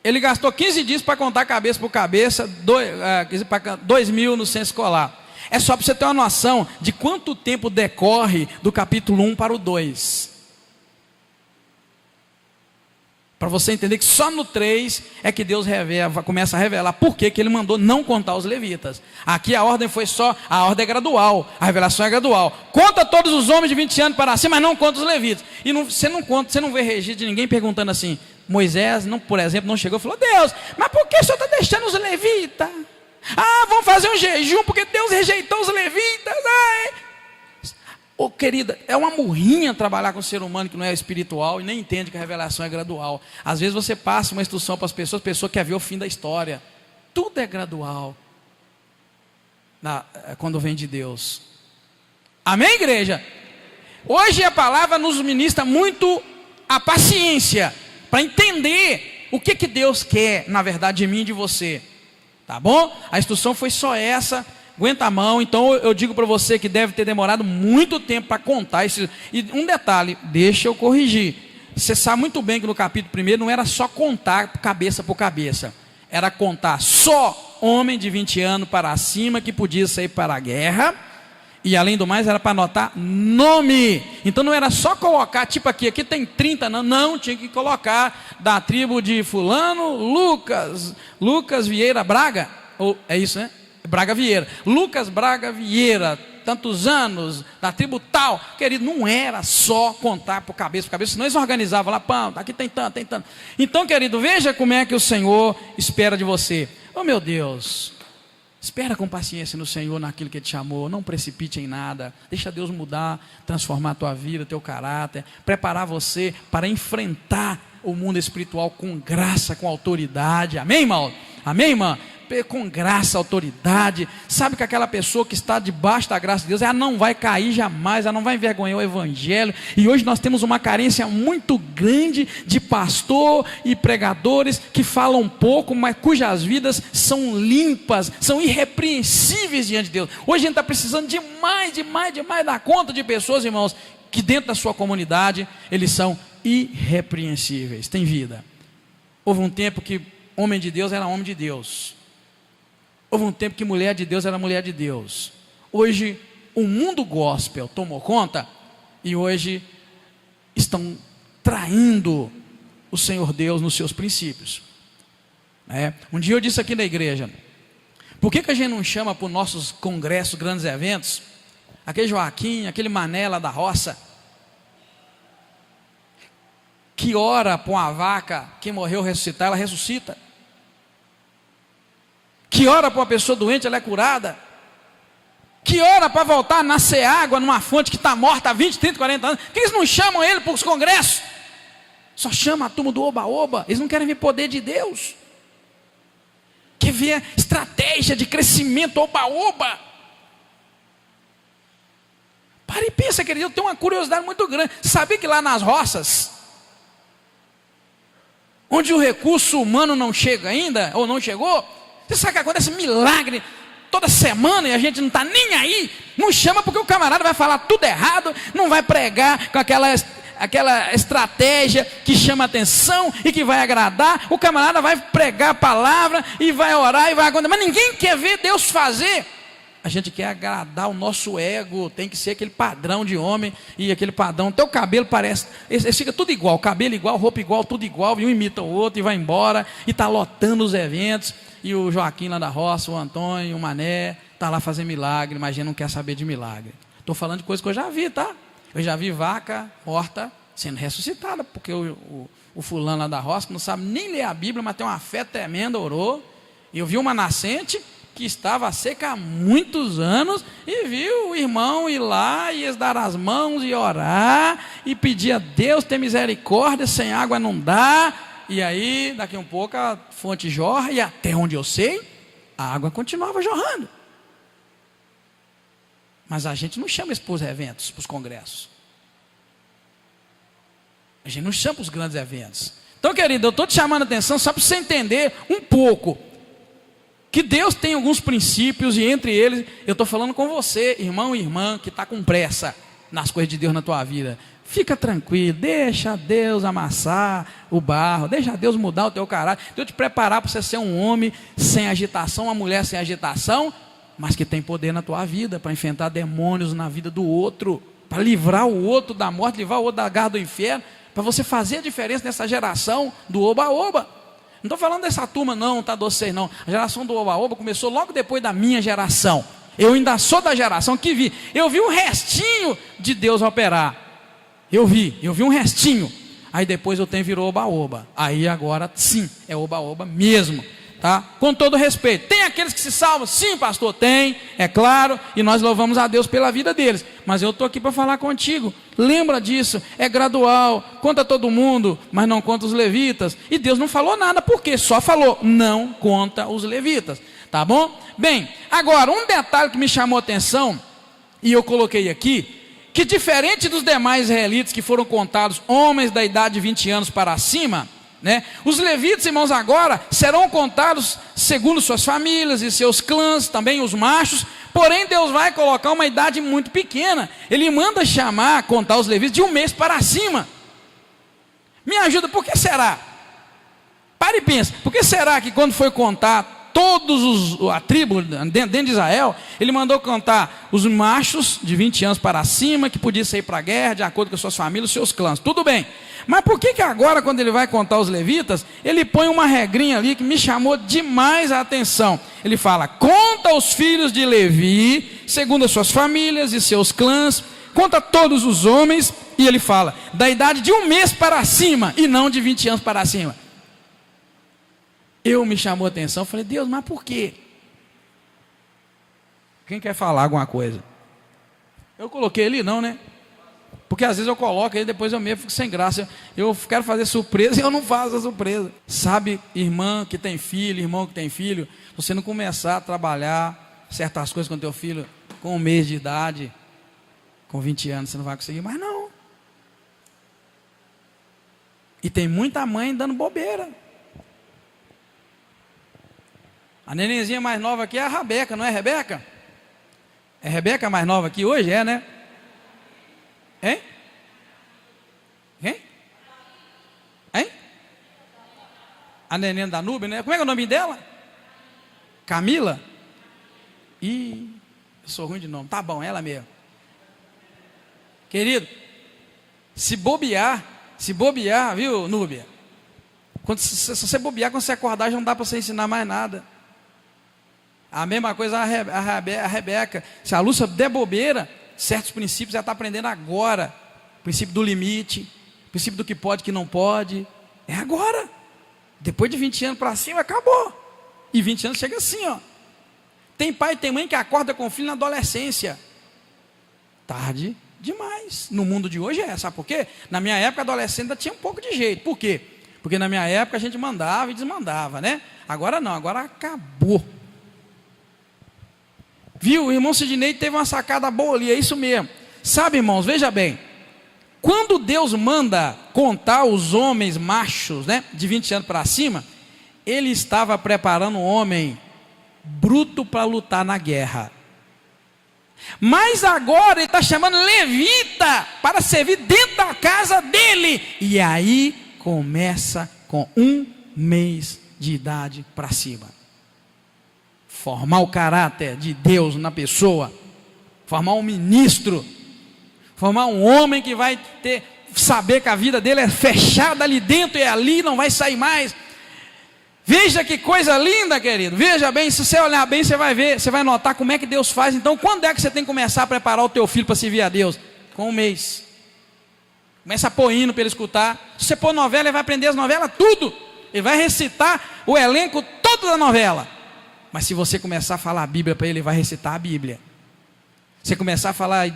Ele gastou 15 dias para contar cabeça por cabeça, 2.000 no censo escolar. É só para você ter uma noção de quanto tempo decorre do capítulo 1 para o 2. Para você entender que só no 3 é que Deus começa a revelar por que ele mandou não contar os levitas. Aqui a ordem a ordem é gradual, a revelação é gradual. Conta todos os homens de 20 anos para cima, mas não conta os levitas. E você não vê registro de ninguém perguntando assim. Moisés, por exemplo, não chegou e falou: Deus, mas por que o senhor está deixando os levitas? Vamos fazer um jejum porque Deus rejeitou os levitas. Querida, é uma murrinha trabalhar com um ser humano que não é espiritual e nem entende que a revelação é gradual. Às vezes você passa uma instrução para as pessoas, a pessoa quer ver o fim da história. Tudo é gradual quando vem de Deus. Amém, igreja? Hoje a palavra nos ministra muito a paciência, para entender o que Deus quer, na verdade, de mim e de você. Tá bom? A instrução foi só essa. Aguenta a mão. Então eu digo para você que deve ter demorado muito tempo para contar isso. E um detalhe, deixa eu corrigir. Você sabe muito bem que no capítulo 1 não era só contar cabeça por cabeça. Era contar só homem de 20 anos para cima que podia sair para a guerra. E além do mais era para anotar nome. Então não era só colocar, tipo aqui tem 30, não, tinha que colocar da tribo de fulano, Lucas Vieira Braga, é isso, né? Braga Vieira, Lucas Braga Vieira, tantos anos, da tribo tal. Querido, não era só contar por cabeça, senão eles organizavam lá, pão, aqui tem tanto. Então, querido, veja como é que o Senhor espera de você. Oh meu Deus, espera com paciência no Senhor, naquilo que Ele te chamou. Não precipite em nada, deixa Deus mudar, transformar a tua vida, teu caráter, preparar você para enfrentar o mundo espiritual com graça, com autoridade. Amém, irmão? Amém, irmã? Com graça, autoridade. Sabe que aquela pessoa que está debaixo da graça de Deus, ela não vai cair jamais, ela não vai envergonhar o evangelho. E hoje nós temos uma carência muito grande de pastor e pregadores que falam pouco, mas cujas vidas são limpas, são irrepreensíveis diante de Deus. Hoje a gente está precisando demais dar conta de pessoas, irmãos, que dentro da sua comunidade eles são irrepreensíveis, tem vida. Houve um tempo que homem de Deus era homem de Deus. Houve um tempo que mulher de Deus era mulher de Deus. Hoje o mundo gospel tomou conta e hoje estão traindo o Senhor Deus nos seus princípios. Um dia eu disse aqui na igreja: por que a gente não chama para os nossos congressos, grandes eventos, aquele Joaquim, aquele Mané lá da roça, que ora para uma vaca que morreu ressuscitar, ela ressuscita. Que ora para uma pessoa doente, ela é curada. Que ora para voltar a nascer água numa fonte que está morta há 20, 30, 40 anos. Que eles não chamam ele para os congressos? Só chama a turma do oba-oba. Eles não querem ver poder de Deus. Quer ver estratégia de crescimento oba-oba. Para e pensa, querido, eu tenho uma curiosidade muito grande. Sabia que lá nas roças, onde o recurso humano não chega ainda, ou não chegou, você sabe que acontece milagre toda semana e a gente não está nem aí, não chama porque o camarada vai falar tudo errado, não vai pregar com aquela estratégia que chama atenção e que vai agradar. O camarada vai pregar a palavra e vai orar e vai acontecer, mas ninguém quer ver Deus fazer. A gente quer agradar o nosso ego, tem que ser aquele padrão de homem, e aquele padrão, teu cabelo parece, fica tudo igual, cabelo igual, roupa igual, tudo igual, e um imita o outro e vai embora, e está lotando os eventos, e o Joaquim lá da roça, o Antônio, o Mané, está lá fazendo milagre, mas a gente não quer saber de milagre. Estou falando de coisa que eu já vi, tá? Eu já vi vaca morta sendo ressuscitada, porque o fulano lá da roça, que não sabe nem ler a Bíblia, mas tem uma fé tremenda, orou, e eu vi uma nascente que estava seca há muitos anos, e viu o irmão ir lá e dar as mãos e orar, e pedir a Deus ter misericórdia, sem água não dá, e aí daqui um pouco a fonte jorra, e até onde eu sei, a água continuava jorrando. Mas a gente não chama isso para os eventos, para os congressos. A gente não chama para os grandes eventos. Então, querido, eu estou te chamando a atenção só para você entender um pouco que Deus tem alguns princípios, e entre eles, eu estou falando com você, irmão e irmã, que está com pressa nas coisas de Deus na tua vida. Fica tranquilo, deixa Deus amassar o barro, deixa Deus mudar o teu caráter, Deus te preparar para você ser um homem sem agitação, uma mulher sem agitação, mas que tem poder na tua vida, para enfrentar demônios na vida do outro, para livrar o outro da morte, livrar o outro da garra do inferno. para você fazer a diferença nessa geração do oba-oba. Não estou falando dessa turma não, tá, de vocês não. A geração do oba-oba começou logo depois da minha geração. Eu ainda sou da geração que vi. Eu vi um restinho de Deus operar. Eu vi um restinho. Aí depois eu tenho virou oba-oba. Aí agora sim, é oba-oba mesmo. Tá? Com todo respeito. Tem aqueles que se salvam? Sim, pastor, tem, é claro. E nós louvamos a Deus pela vida deles. Mas eu estou aqui para falar contigo. Lembra disso, é gradual. Conta todo mundo, mas não conta os levitas. E Deus não falou nada, por quê? Só falou, não conta os levitas. Tá bom? Bem, agora, um detalhe que me chamou a atenção, e eu coloquei aqui, que diferente dos demais israelitas que foram contados, homens da idade de 20 anos para cima, né? Os levitas, irmãos, agora serão contados segundo suas famílias e seus clãs, também os machos. Porém Deus vai colocar uma idade muito pequena. Ele manda contar os levitas de 1 mês para cima. Me ajuda, por que será? Pare e pensa, por que será que quando foi contar a tribo dentro de Israel, ele mandou contar os machos de 20 anos para cima, que podiam sair para a guerra, de acordo com as suas famílias, os seus clãs, tudo bem. Mas por que agora, quando ele vai contar os levitas, ele põe uma regrinha ali que me chamou demais a atenção? Ele fala, conta os filhos de Levi, segundo as suas famílias e seus clãs, conta todos os homens, e ele fala, da idade de 1 mês para cima, e não de 20 anos para cima. Me chamou a atenção, falei, Deus, mas por quê? Quem quer falar alguma coisa? Eu coloquei ele não, né? Porque às vezes eu coloco e depois eu mesmo fico sem graça. Eu quero fazer surpresa e eu não faço a surpresa. Sabe, irmã que tem filho, irmão que tem filho, você não começar a trabalhar certas coisas com teu filho com 1 mês de idade, com 20 anos, você não vai conseguir mais não. E tem muita mãe dando bobeira. A nenenzinha mais nova aqui é a Rebeca, não é Rebeca? É Rebeca a mais nova aqui hoje? É, né? Hein? Quem? Hein? A neném da Nube, né? Como é que é o nome dela? Camila? Ih, eu sou ruim de nome. Tá bom, ela mesmo. Querido, se bobear, viu, Núbia? Se você bobear, quando você acordar, já não dá para você ensinar mais nada. A mesma coisa a Rebeca. Se a Lúcia der bobeira, certos princípios ela está aprendendo agora. O princípio do limite, o princípio do que pode e que não pode. É agora. Depois de 20 anos para cima, acabou. E 20 anos chega assim, ó. Tem pai e tem mãe que acorda com o filho na adolescência. Tarde demais. No mundo de hoje sabe por quê? Na minha época, a adolescente ainda tinha um pouco de jeito. Por quê? Porque na minha época a gente mandava e desmandava, né? Agora não, agora acabou. Viu? O irmão Sidney teve uma sacada boa ali, é isso mesmo. Sabe, irmãos, veja bem. Quando Deus manda contar os homens machos, né, de 20 anos para cima, Ele estava preparando um homem bruto para lutar na guerra. Mas agora Ele está chamando levita para servir dentro da casa dele. E aí começa com 1 mês de idade para cima. Formar o caráter de Deus na pessoa, formar um ministro, formar um homem que vai saber que a vida dele é fechada ali dentro e ali não vai sair mais. Veja que coisa linda, querido. Veja bem, se você olhar bem, você vai ver, você vai notar como é que Deus faz. Então, quando é que você tem que começar a preparar o teu filho para servir a Deus? Com 1 mês. Começa a pôr hino para ele escutar. Se você pôr novela, ele vai aprender as novelas tudo. Ele vai recitar o elenco todo da novela. Mas se você começar a falar a Bíblia para ele, ele vai recitar a Bíblia. Você começar a falar...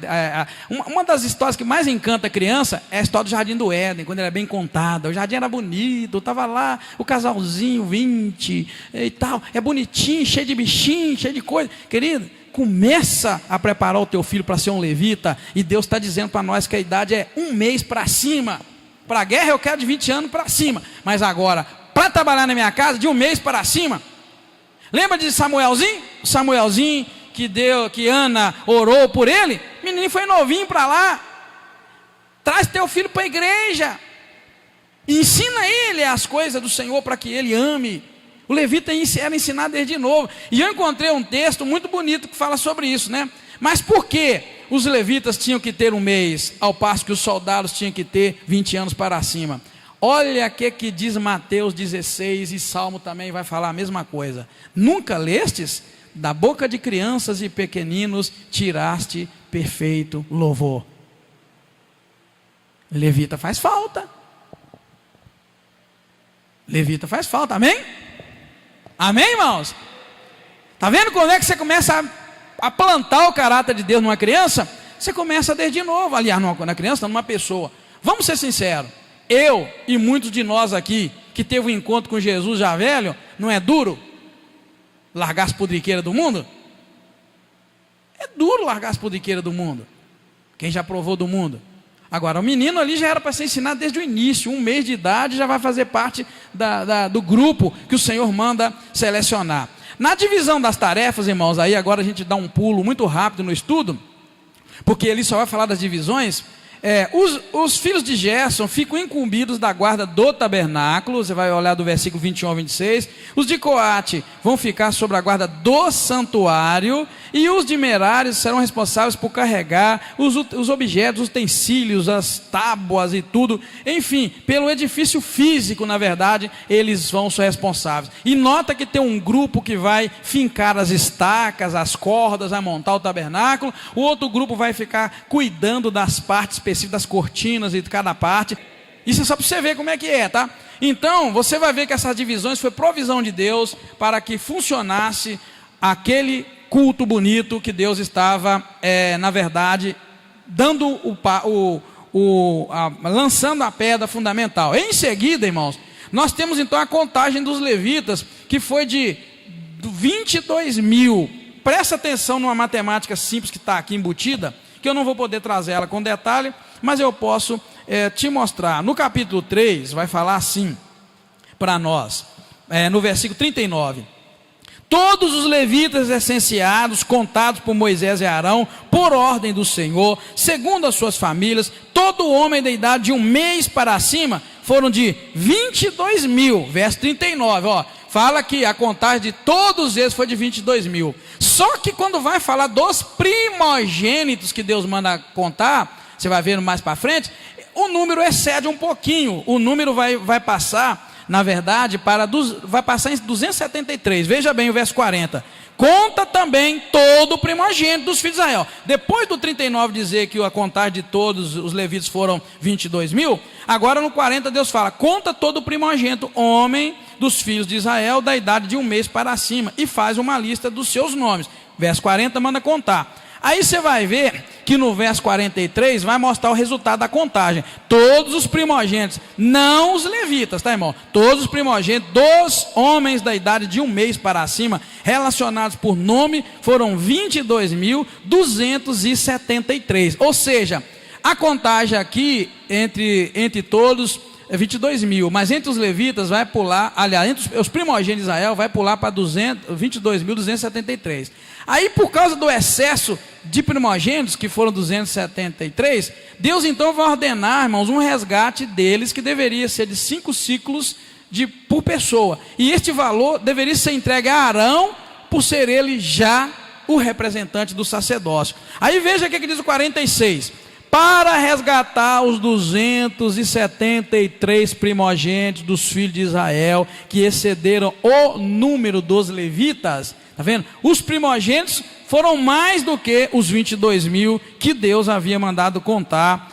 Uma das histórias que mais encanta a criança é a história do Jardim do Éden, quando ele é bem contada. O jardim era bonito, estava lá o casalzinho 20 e tal. É bonitinho, cheio de bichinho, cheio de coisa. Querido, começa a preparar o teu filho para ser um levita. E Deus está dizendo para nós que a idade é 1 mês para cima. Para a guerra eu quero de 20 anos para cima. Mas agora, para trabalhar na minha casa, de 1 mês para cima... Lembra de Samuelzinho? Samuelzinho que Ana orou por ele. O menino foi novinho para lá. Traz teu filho para a igreja. Ensina ele as coisas do Senhor para que ele ame. O levita era ensinado desde novo. E eu encontrei um texto muito bonito que fala sobre isso, né? Mas por quê? os levitas tinham que ter um mês, ao passo que os soldados tinham que ter 20 anos para cima? Olha o que diz Mateus 16, e Salmo também vai falar a mesma coisa. Nunca lestes? Da boca de crianças e pequeninos tiraste perfeito louvor. Levita faz falta. Levita faz falta, amém? Amém, irmãos? Está vendo quando é que você começa a plantar o caráter de Deus numa criança? Você começa desde novo. Aliás, não na criança, numa pessoa. Vamos ser sinceros. Eu e muitos de nós aqui, que teve um encontro com Jesus já velho, não é duro largar as podriqueiras do mundo? É duro largar as podriqueiras do mundo. Quem já provou do mundo? Agora, o menino ali já era para ser ensinado desde o início. 1 mês de idade já vai fazer parte do grupo que o Senhor manda selecionar. Na divisão das tarefas, irmãos, aí agora a gente dá um pulo muito rápido no estudo, porque ele só vai falar das divisões. Os filhos de Gerson ficam incumbidos da guarda do tabernáculo. Você vai olhar do versículo 21 ao 26. Os de Coate vão ficar sobre a guarda do santuário, e os de Merari serão responsáveis por carregar os objetos, os utensílios, as tábuas e tudo, enfim, pelo edifício físico. Na verdade, eles vão ser responsáveis. E nota que tem um grupo que vai fincar as estacas, as cordas, vai montar o tabernáculo. O outro grupo vai ficar cuidando das partes específicas, das cortinas e de cada parte. Isso é só para você ver como é que é, tá? Então, você vai ver que essas divisões foi provisão de Deus para que funcionasse aquele culto bonito que Deus estava, na verdade, dando lançando a pedra fundamental. Em seguida, irmãos, nós temos então a contagem dos levitas, que foi de 22 mil. Presta atenção numa matemática simples que está aqui embutida, que eu não vou poder trazer ela com detalhe, mas eu posso te mostrar. No capítulo 3, vai falar assim para nós, no versículo 39. Todos os levitas essenciados, contados por Moisés e Arão, por ordem do Senhor, segundo as suas famílias, todo homem da idade de 1 mês para cima, foram de 22 mil, verso 39, fala que a contagem de todos eles foi de 22 mil. Só que quando vai falar dos primogênitos que Deus manda contar, você vai ver mais para frente, o número excede um pouquinho. O número vai passar, na verdade, vai passar em 273. Veja bem o verso 40. Conta também todo o primogênito dos filhos de Israel. Depois do 39 dizer que a contagem de todos os levitas foram 22 mil, agora no 40 Deus fala, conta todo o primogênito, homem dos filhos de Israel, da idade de 1 mês para cima, e faz uma lista dos seus nomes. Verso 40 manda contar. Aí você vai ver que no verso 43 vai mostrar o resultado da contagem. Todos os primogênitos, não os levitas, tá, irmão? Todos os primogênitos dos homens da idade de 1 mês para cima, relacionados por nome, foram 22.273. Ou seja, a contagem aqui entre todos é 22 mil, mas entre os levitas vai pular, aliás, entre os primogênitos de Israel vai pular para 22.273. Aí, por causa do excesso de primogênitos, que foram 273, Deus então vai ordenar, irmãos, um resgate deles, que deveria ser de 5 ciclos por pessoa, e este valor deveria ser entregue a Arão, por ser ele já o representante do sacerdócio. Aí veja o que diz o 46: para resgatar os 273 primogênitos dos filhos de Israel, que excederam o número dos levitas. Está vendo? Os primogênitos foram mais do que os 22 mil que Deus havia mandado contar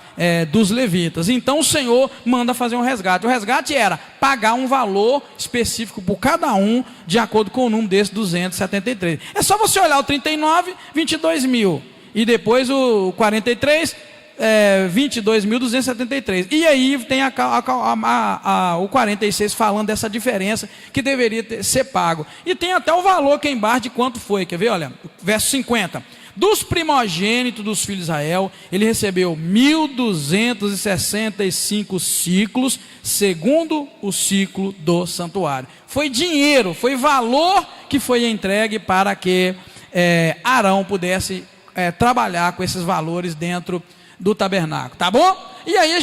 dos levitas. Então o Senhor manda fazer um resgate. O resgate era pagar um valor específico por cada um, de acordo com o número desses 273. É só você olhar o 39, 22 mil. E depois o 43, 22.273. E aí tem o 46 falando dessa diferença que deveria ser pago. E tem até o valor aqui embaixo de quanto foi. Quer ver? Olha, verso 50. Dos primogênitos dos filhos de Israel, ele recebeu 1.265 ciclos, segundo o ciclo do santuário. Foi dinheiro, foi valor que foi entregue para que Arão pudesse trabalhar com esses valores dentro do tabernáculo, tá bom? E aí a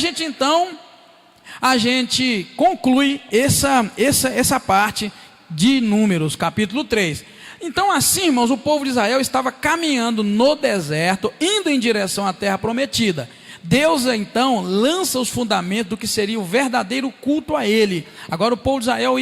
gente conclui essa parte de Números, capítulo 3. Então assim, irmãos, o povo de Israel estava caminhando no deserto, indo em direção à terra prometida. Deus então lança os fundamentos do que seria o verdadeiro culto a Ele. Agora o povo de Israel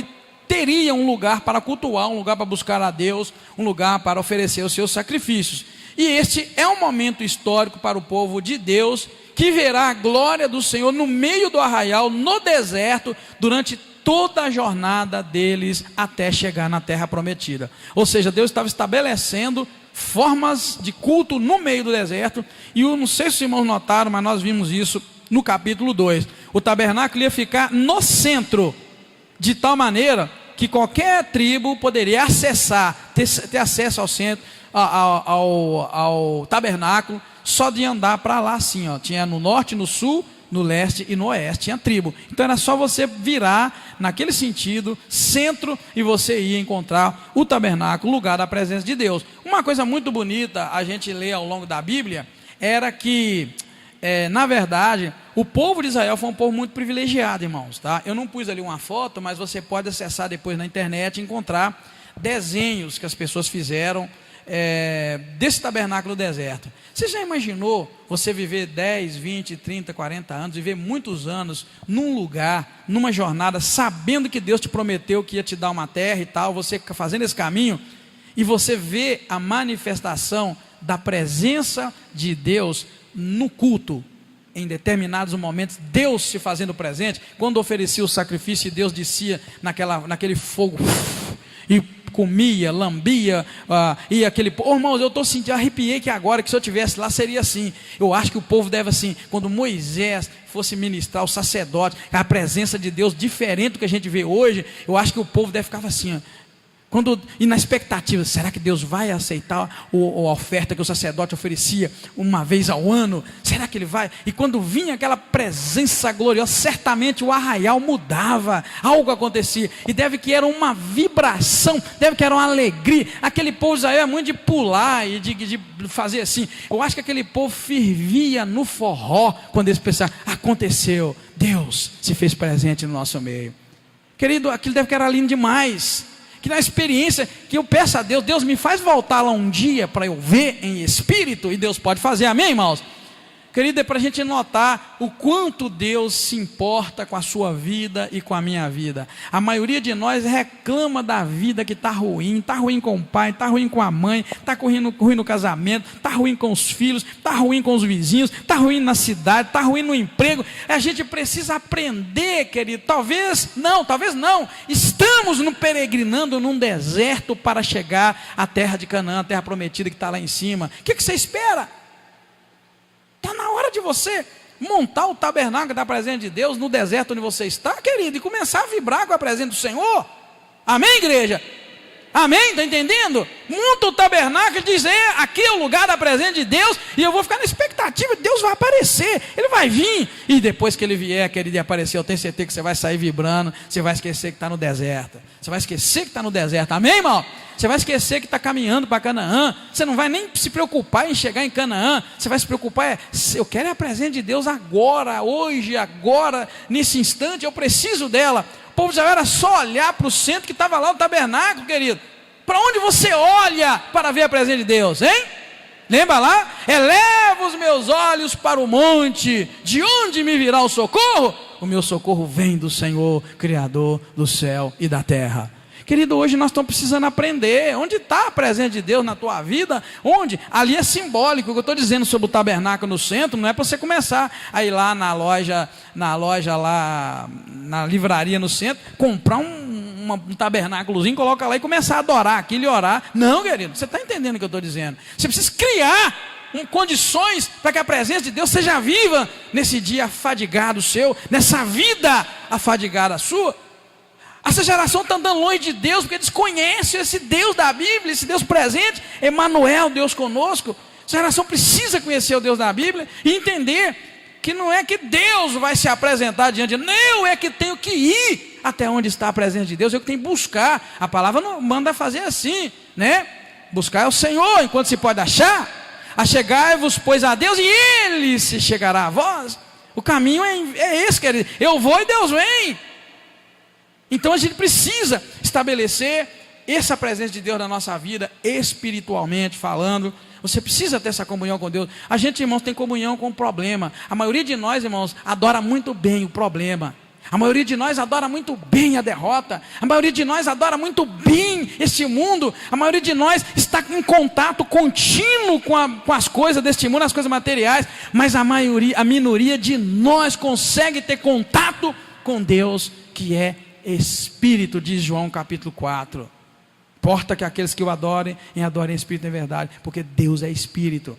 teria um lugar para cultuar, um lugar para buscar a Deus, um lugar para oferecer os seus sacrifícios. E este é um momento histórico para o povo de Deus, que verá a glória do Senhor no meio do arraial, no deserto, durante toda a jornada deles até chegar na terra prometida. Ou seja, Deus estava estabelecendo formas de culto no meio do deserto, e eu não sei se os irmãos notaram, mas nós vimos isso no capítulo 2. O tabernáculo ia ficar no centro, de tal maneira que qualquer tribo poderia acessar, ter acesso ao centro, ao tabernáculo, só de andar para lá assim, ó. Tinha no norte, no sul, no leste e no oeste, tinha tribo. Então era só você virar naquele sentido, centro, e você ia encontrar o tabernáculo, lugar da presença de Deus. Uma coisa muito bonita a gente lê ao longo da Bíblia, era que, na verdade, o povo de Israel foi um povo muito privilegiado, irmãos, tá? Eu não pus ali uma foto, mas você pode acessar depois na internet e encontrar desenhos que as pessoas fizeram desse tabernáculo no deserto. Você já imaginou você viver 10, 20, 30, 40 anos, viver muitos anos num lugar, numa jornada, sabendo que Deus te prometeu que ia te dar uma terra e tal, você fazendo esse caminho, e você vê a manifestação da presença de Deus no culto, em determinados momentos, Deus se fazendo presente, quando oferecia o sacrifício e Deus descia naquele fogo, e comia, lambia, e aquele povo, irmãos, eu estou sentindo, arrepiei que agora, que se eu estivesse lá seria assim. Eu acho que o povo deve assim, quando Moisés fosse ministrar, o sacerdote, a presença de Deus diferente do que a gente vê hoje, eu acho que o povo deve ficar assim, e na expectativa, será que Deus vai aceitar a oferta que o sacerdote oferecia uma vez ao ano? Será que ele vai? E quando vinha aquela presença gloriosa, certamente o arraial mudava, algo acontecia, e deve que era uma vibração, deve que era uma alegria. Aquele povo de Israel é muito de pular e de fazer assim. Eu acho que aquele povo fervia no forró, quando eles pensavam, aconteceu, Deus se fez presente no nosso meio. Querido, aquilo deve que era lindo demais. Que na experiência que eu peço a Deus, Deus me faz voltar lá um dia para eu ver em espírito, e Deus pode fazer, amém, irmãos? Querido, é para a gente notar o quanto Deus se importa com a sua vida e com a minha vida. A maioria de nós reclama da vida que está ruim com o pai, está ruim com a mãe, está ruim no casamento, está ruim com os filhos, está ruim com os vizinhos, está ruim na cidade, está ruim no emprego. A gente precisa aprender, querido, talvez não, estamos peregrinando num deserto para chegar à terra de Canaã, a terra prometida que está lá em cima. O que você espera? Está na hora de você montar o tabernáculo da presença de Deus no deserto onde você está, querido, e começar a vibrar com a presença do Senhor. Amém, igreja? Amém? Está entendendo? Monta o tabernáculo e diz, aqui é o lugar da presença de Deus, e eu vou ficar na expectativa, Deus vai aparecer, Ele vai vir, e depois que Ele vier, querido, e aparecer, eu tenho certeza que você vai sair vibrando, você vai esquecer que está no deserto, amém, irmão? Você vai esquecer que está caminhando para Canaã, você não vai nem se preocupar em chegar em Canaã, você vai se preocupar, eu quero a presença de Deus agora, hoje, agora, nesse instante, eu preciso dela. O povo já era só olhar para o centro que estava lá no tabernáculo, querido. Para onde você olha para ver a presença de Deus, hein? Lembra lá? Eleva os meus olhos para o monte, de onde me virá o socorro? O meu socorro vem do Senhor, Criador do céu e da terra. Querido, hoje nós estamos precisando aprender, onde está a presença de Deus na tua vida? Onde? Ali é simbólico. O que eu estou dizendo sobre o tabernáculo no centro, não é para você começar a ir lá na loja lá, na livraria no centro, comprar um tabernáculozinho, coloca lá e começar a adorar aquilo e orar. Não, querido, você está entendendo o que eu estou dizendo? Você precisa criar condições para que a presença de Deus seja viva nesse dia afadigado seu, nessa vida afadigada sua. Essa geração está andando longe de Deus, porque desconhece esse Deus da Bíblia, esse Deus presente, Emanuel, Deus conosco. Essa geração precisa conhecer o Deus da Bíblia e entender que não é que Deus vai se apresentar diante de nós, eu é que tenho que ir até onde está a presença de Deus, eu que tenho que buscar. A palavra não manda fazer assim, né? Buscar é o Senhor, enquanto se pode achar. Achegai-vos, pois, a Deus, e Ele se chegará a vós. O caminho é esse, querido. Eu vou e Deus vem. Então a gente precisa estabelecer essa presença de Deus na nossa vida, espiritualmente falando. Você precisa ter essa comunhão com Deus. A gente, irmãos, tem comunhão com o problema. A maioria de nós, irmãos, adora muito bem o problema. A maioria de nós adora muito bem a derrota. A maioria de nós adora muito bem esse mundo. A maioria de nós está em contato contínuo com as coisas deste mundo, as coisas materiais. Mas a minoria de nós consegue ter contato com Deus, que é Espírito, diz João capítulo 4. Importa que aqueles que o adorem em Espírito e em verdade, porque Deus é Espírito.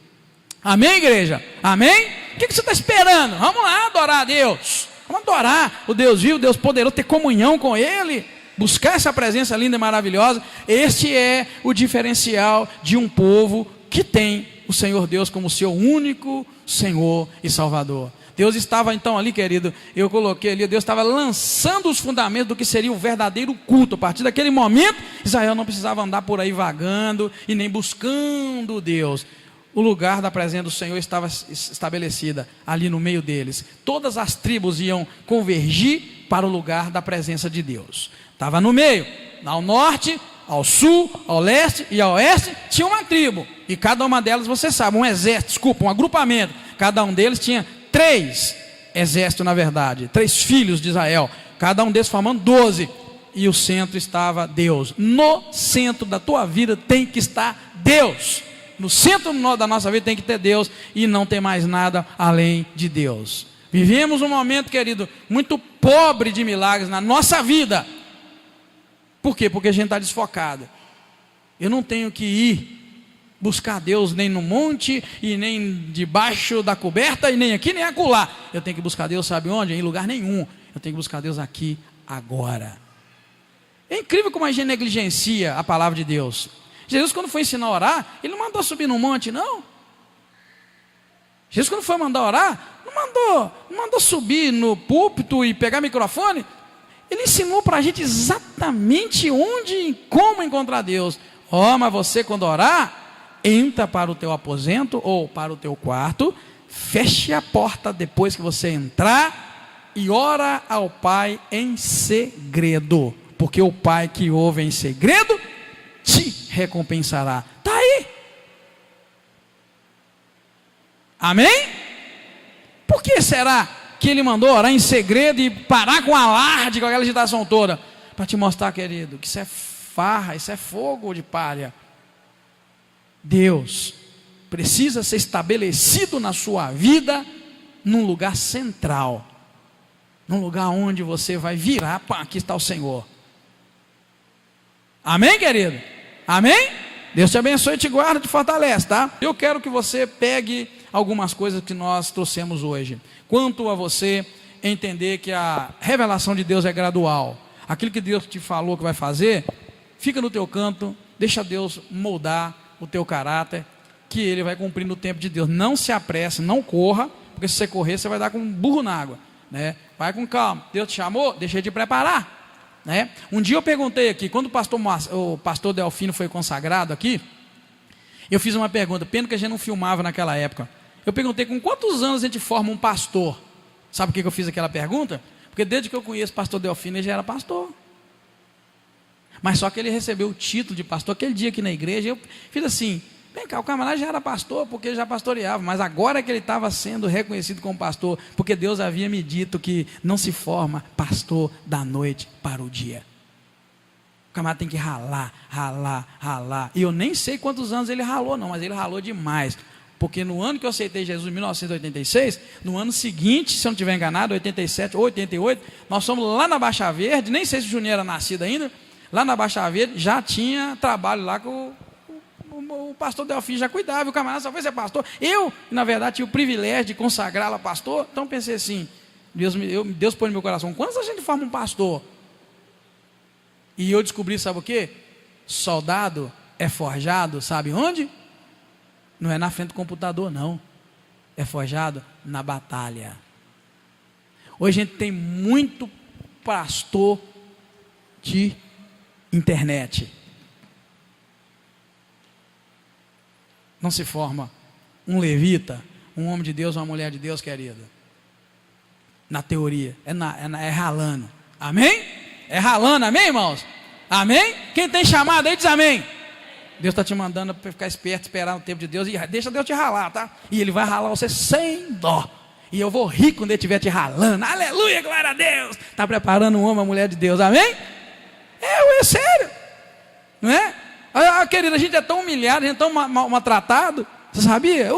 Amém, igreja? Amém? O que você está esperando? Vamos lá adorar a Deus. Vamos adorar o Deus vivo, o Deus poderoso, ter comunhão com Ele, buscar essa presença linda e maravilhosa. Este é o diferencial de um povo que tem o Senhor Deus como seu único Senhor e Salvador. Deus estava então ali, querido, eu coloquei ali, Deus estava lançando os fundamentos do que seria o verdadeiro culto. A partir daquele momento, Israel não precisava andar por aí vagando e nem buscando Deus. O lugar da presença do Senhor estava estabelecida ali no meio deles. Todas as tribos iam convergir para o lugar da presença de Deus. Estava no meio, ao norte, ao sul, ao leste e ao oeste, tinha uma tribo. E cada uma delas, você sabe, um agrupamento. Cada um deles tinha 3 exércitos, na verdade, 3 filhos de Israel. Cada um deles formando 12. E o centro estava Deus. No centro da tua vida tem que estar Deus. No centro da nossa vida tem que ter Deus e não tem mais nada além de Deus. Vivemos um momento, querido, muito pobre de milagres na nossa vida. Por quê? Porque a gente está desfocado. Eu não tenho que ir buscar Deus nem no monte e nem debaixo da coberta e nem aqui nem acolá. Eu tenho que buscar Deus, sabe onde? Em lugar nenhum. Eu tenho que buscar Deus aqui, agora. É incrível como a gente negligencia a palavra de Deus. Jesus, quando foi ensinar a orar, ele não mandou subir no monte, não. Jesus, quando foi mandar orar, não mandou subir no púlpito e pegar microfone. Ele ensinou para a gente exatamente onde e como encontrar Deus. Mas você, quando orar, entra para o teu aposento ou para o teu quarto, feche a porta depois que você entrar e ora ao Pai em segredo. Porque o Pai que ouve em segredo te recompensará. Está aí. Amém? Por que será que ele mandou orar em segredo e parar com alarde, com aquela agitação toda? Para te mostrar, querido, que isso é farra, isso é fogo de palha. Deus precisa ser estabelecido na sua vida num lugar central, num lugar onde você vai virar, pá, aqui está o Senhor. Amém, querido? Amém? Deus te abençoe, te guarda, te fortalece, tá? Eu quero que você pegue algumas coisas que nós trouxemos hoje. Quanto a você entender que a revelação de Deus é gradual. Aquilo que Deus te falou que vai fazer, fica no teu canto, deixa Deus moldar o teu caráter, que Ele vai cumprir no tempo de Deus. Não se apresse, não corra, porque se você correr, você vai dar com um burro na água, né? Vai com calma. Deus te chamou, deixa Ele te preparar. Né? Um dia eu perguntei aqui, quando o pastor Delfino foi consagrado aqui, eu fiz uma pergunta, pena que a gente não filmava naquela época. Eu perguntei, com quantos anos a gente forma um pastor? Sabe por que eu fiz aquela pergunta? Porque desde que eu conheço o pastor Delfino, ele já era pastor. Mas só que ele recebeu o título de pastor aquele dia aqui na igreja. Eu fiz assim, vem cá, o camarada já era pastor porque ele já pastoreava, mas agora é que ele estava sendo reconhecido como pastor, porque Deus havia me dito que não se forma pastor da noite para o dia. O camarada tem que ralar. E eu nem sei quantos anos ele ralou não, mas ele ralou demais. Porque no ano que eu aceitei Jesus, em 1986, no ano seguinte, se eu não estiver enganado, 87 ou 88, nós fomos lá na Baixa Verde, nem sei se o Juninho era nascido ainda, lá na Baixa Verde já tinha trabalho lá com o pastor Delfim já cuidava, e o camarada só foi ser pastor. Eu, na verdade, tinha o privilégio de consagrá-lo a pastor, então pensei assim, Deus pôs no meu coração, quantos a gente forma um pastor? E eu descobri, sabe o quê? Soldado é forjado, sabe onde? Não é na frente do computador, não. É forjado na batalha. Hoje a gente tem muito pastor de internet. Não se forma um levita, um homem de Deus, uma mulher de Deus, querida. Na teoria, é ralando. Amém? É ralando, amém, irmãos? Amém? Quem tem chamado aí diz amém. Deus está te mandando para ficar esperto, esperar no tempo de Deus, e deixa Deus te ralar, tá? E Ele vai ralar você sem dó. E eu vou rir quando Ele estiver te ralando. Aleluia, glória a Deus. Está preparando um homem, uma mulher de Deus, amém? É sério, não é? Querida, a gente é tão humilhado, a gente é tão maltratado. Você sabia?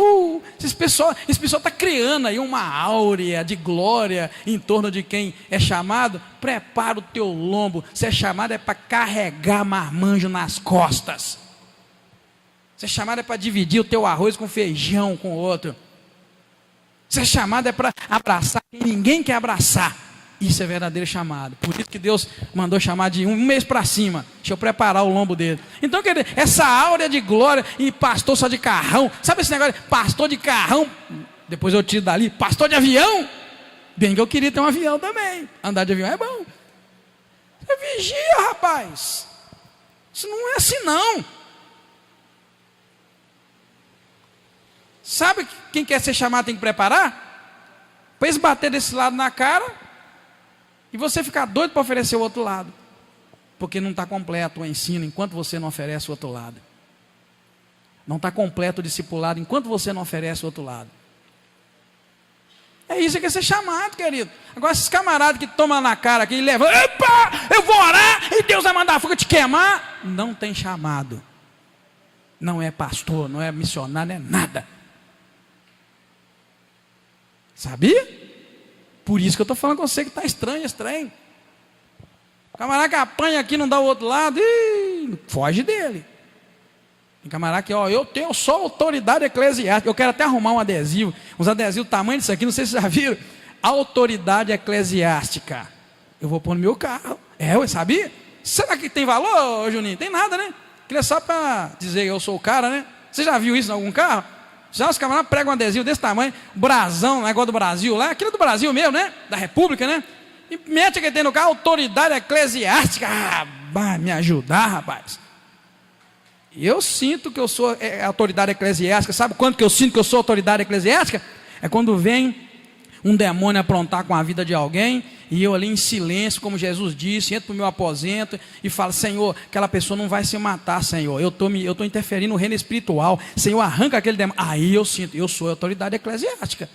Esse pessoal está criando aí uma áurea de glória em torno de quem é chamado. Prepara o teu lombo. Você é chamado é para carregar marmanjo nas costas. Você é chamado é para dividir o teu arroz com feijão com o outro. Você é chamado é para abraçar quem ninguém quer abraçar. Isso é verdadeiro chamado. Por isso que Deus mandou chamar de um mês para cima. Deixa eu preparar o lombo dele. Então, quer dizer, essa áurea de glória e pastor só de carrão. Sabe esse negócio? Pastor de carrão. Depois eu tiro dali. Pastor de avião. Bem que eu queria ter um avião também. Andar de avião é bom. Você vigia, rapaz. Isso não é assim, não. Sabe quem quer ser chamado tem que preparar? Para eles bater desse lado na cara. E você ficar doido para oferecer o outro lado. Porque não está completo o ensino enquanto você não oferece o outro lado. Não está completo o discipulado enquanto você não oferece o outro lado. É isso que é ser chamado, querido. Agora esses camaradas que tomam na cara aqui e levam, epa, eu vou orar e Deus vai mandar fogo te queimar. Não tem chamado. Não é pastor, não é missionário, não é nada. Sabia? Por isso que eu estou falando com você que está estranho, estranho. O camarada que apanha aqui, não dá o outro lado, foge dele. Tem camarada que, eu tenho só autoridade eclesiástica. Eu quero até arrumar um adesivo, uns adesivos do tamanho disso aqui, não sei se vocês já viram. Autoridade eclesiástica. Eu vou pôr no meu carro. Eu sabia? Será que tem valor, Juninho? Tem nada, né? Queria só para dizer que eu sou o cara, né? Você já viu isso em algum carro? Já os camaradas pregam um adesivo desse tamanho, brasão, negócio do Brasil lá, aquilo do Brasil mesmo, né? Da República, né? E mete que tem no carro, autoridade eclesiástica. Vai me ajudar, rapaz. Eu sinto que eu sou autoridade eclesiástica. Sabe quando que eu sinto que eu sou autoridade eclesiástica? É quando vem um demônio aprontar com a vida de alguém, e eu ali em silêncio, como Jesus disse, entro para o meu aposento e falo, Senhor, aquela pessoa não vai se matar, Senhor, eu estou interferindo no reino espiritual, Senhor, arranca aquele demônio. Aí eu sinto, eu sou autoridade eclesiástica.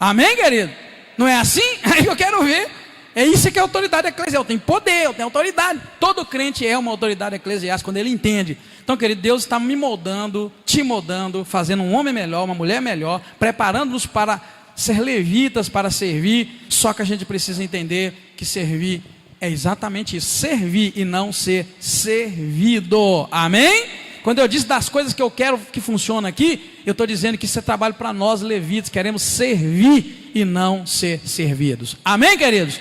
Amém, querido? Não é assim? Aí eu quero ver. É isso que é autoridade eclesiástica. Eu tenho poder, eu tenho autoridade. Todo crente é uma autoridade eclesiástica quando ele entende. Então, querido, Deus está me moldando, te moldando, fazendo um homem melhor, uma mulher melhor, preparando-nos para ser levitas, para servir. Só que a gente precisa entender que servir é exatamente isso, servir e não ser servido. Amém? Quando eu disse das coisas que eu quero que funcionem aqui, eu estou dizendo que isso é trabalho para nós levitas, queremos servir e não ser servidos. Amém, queridos?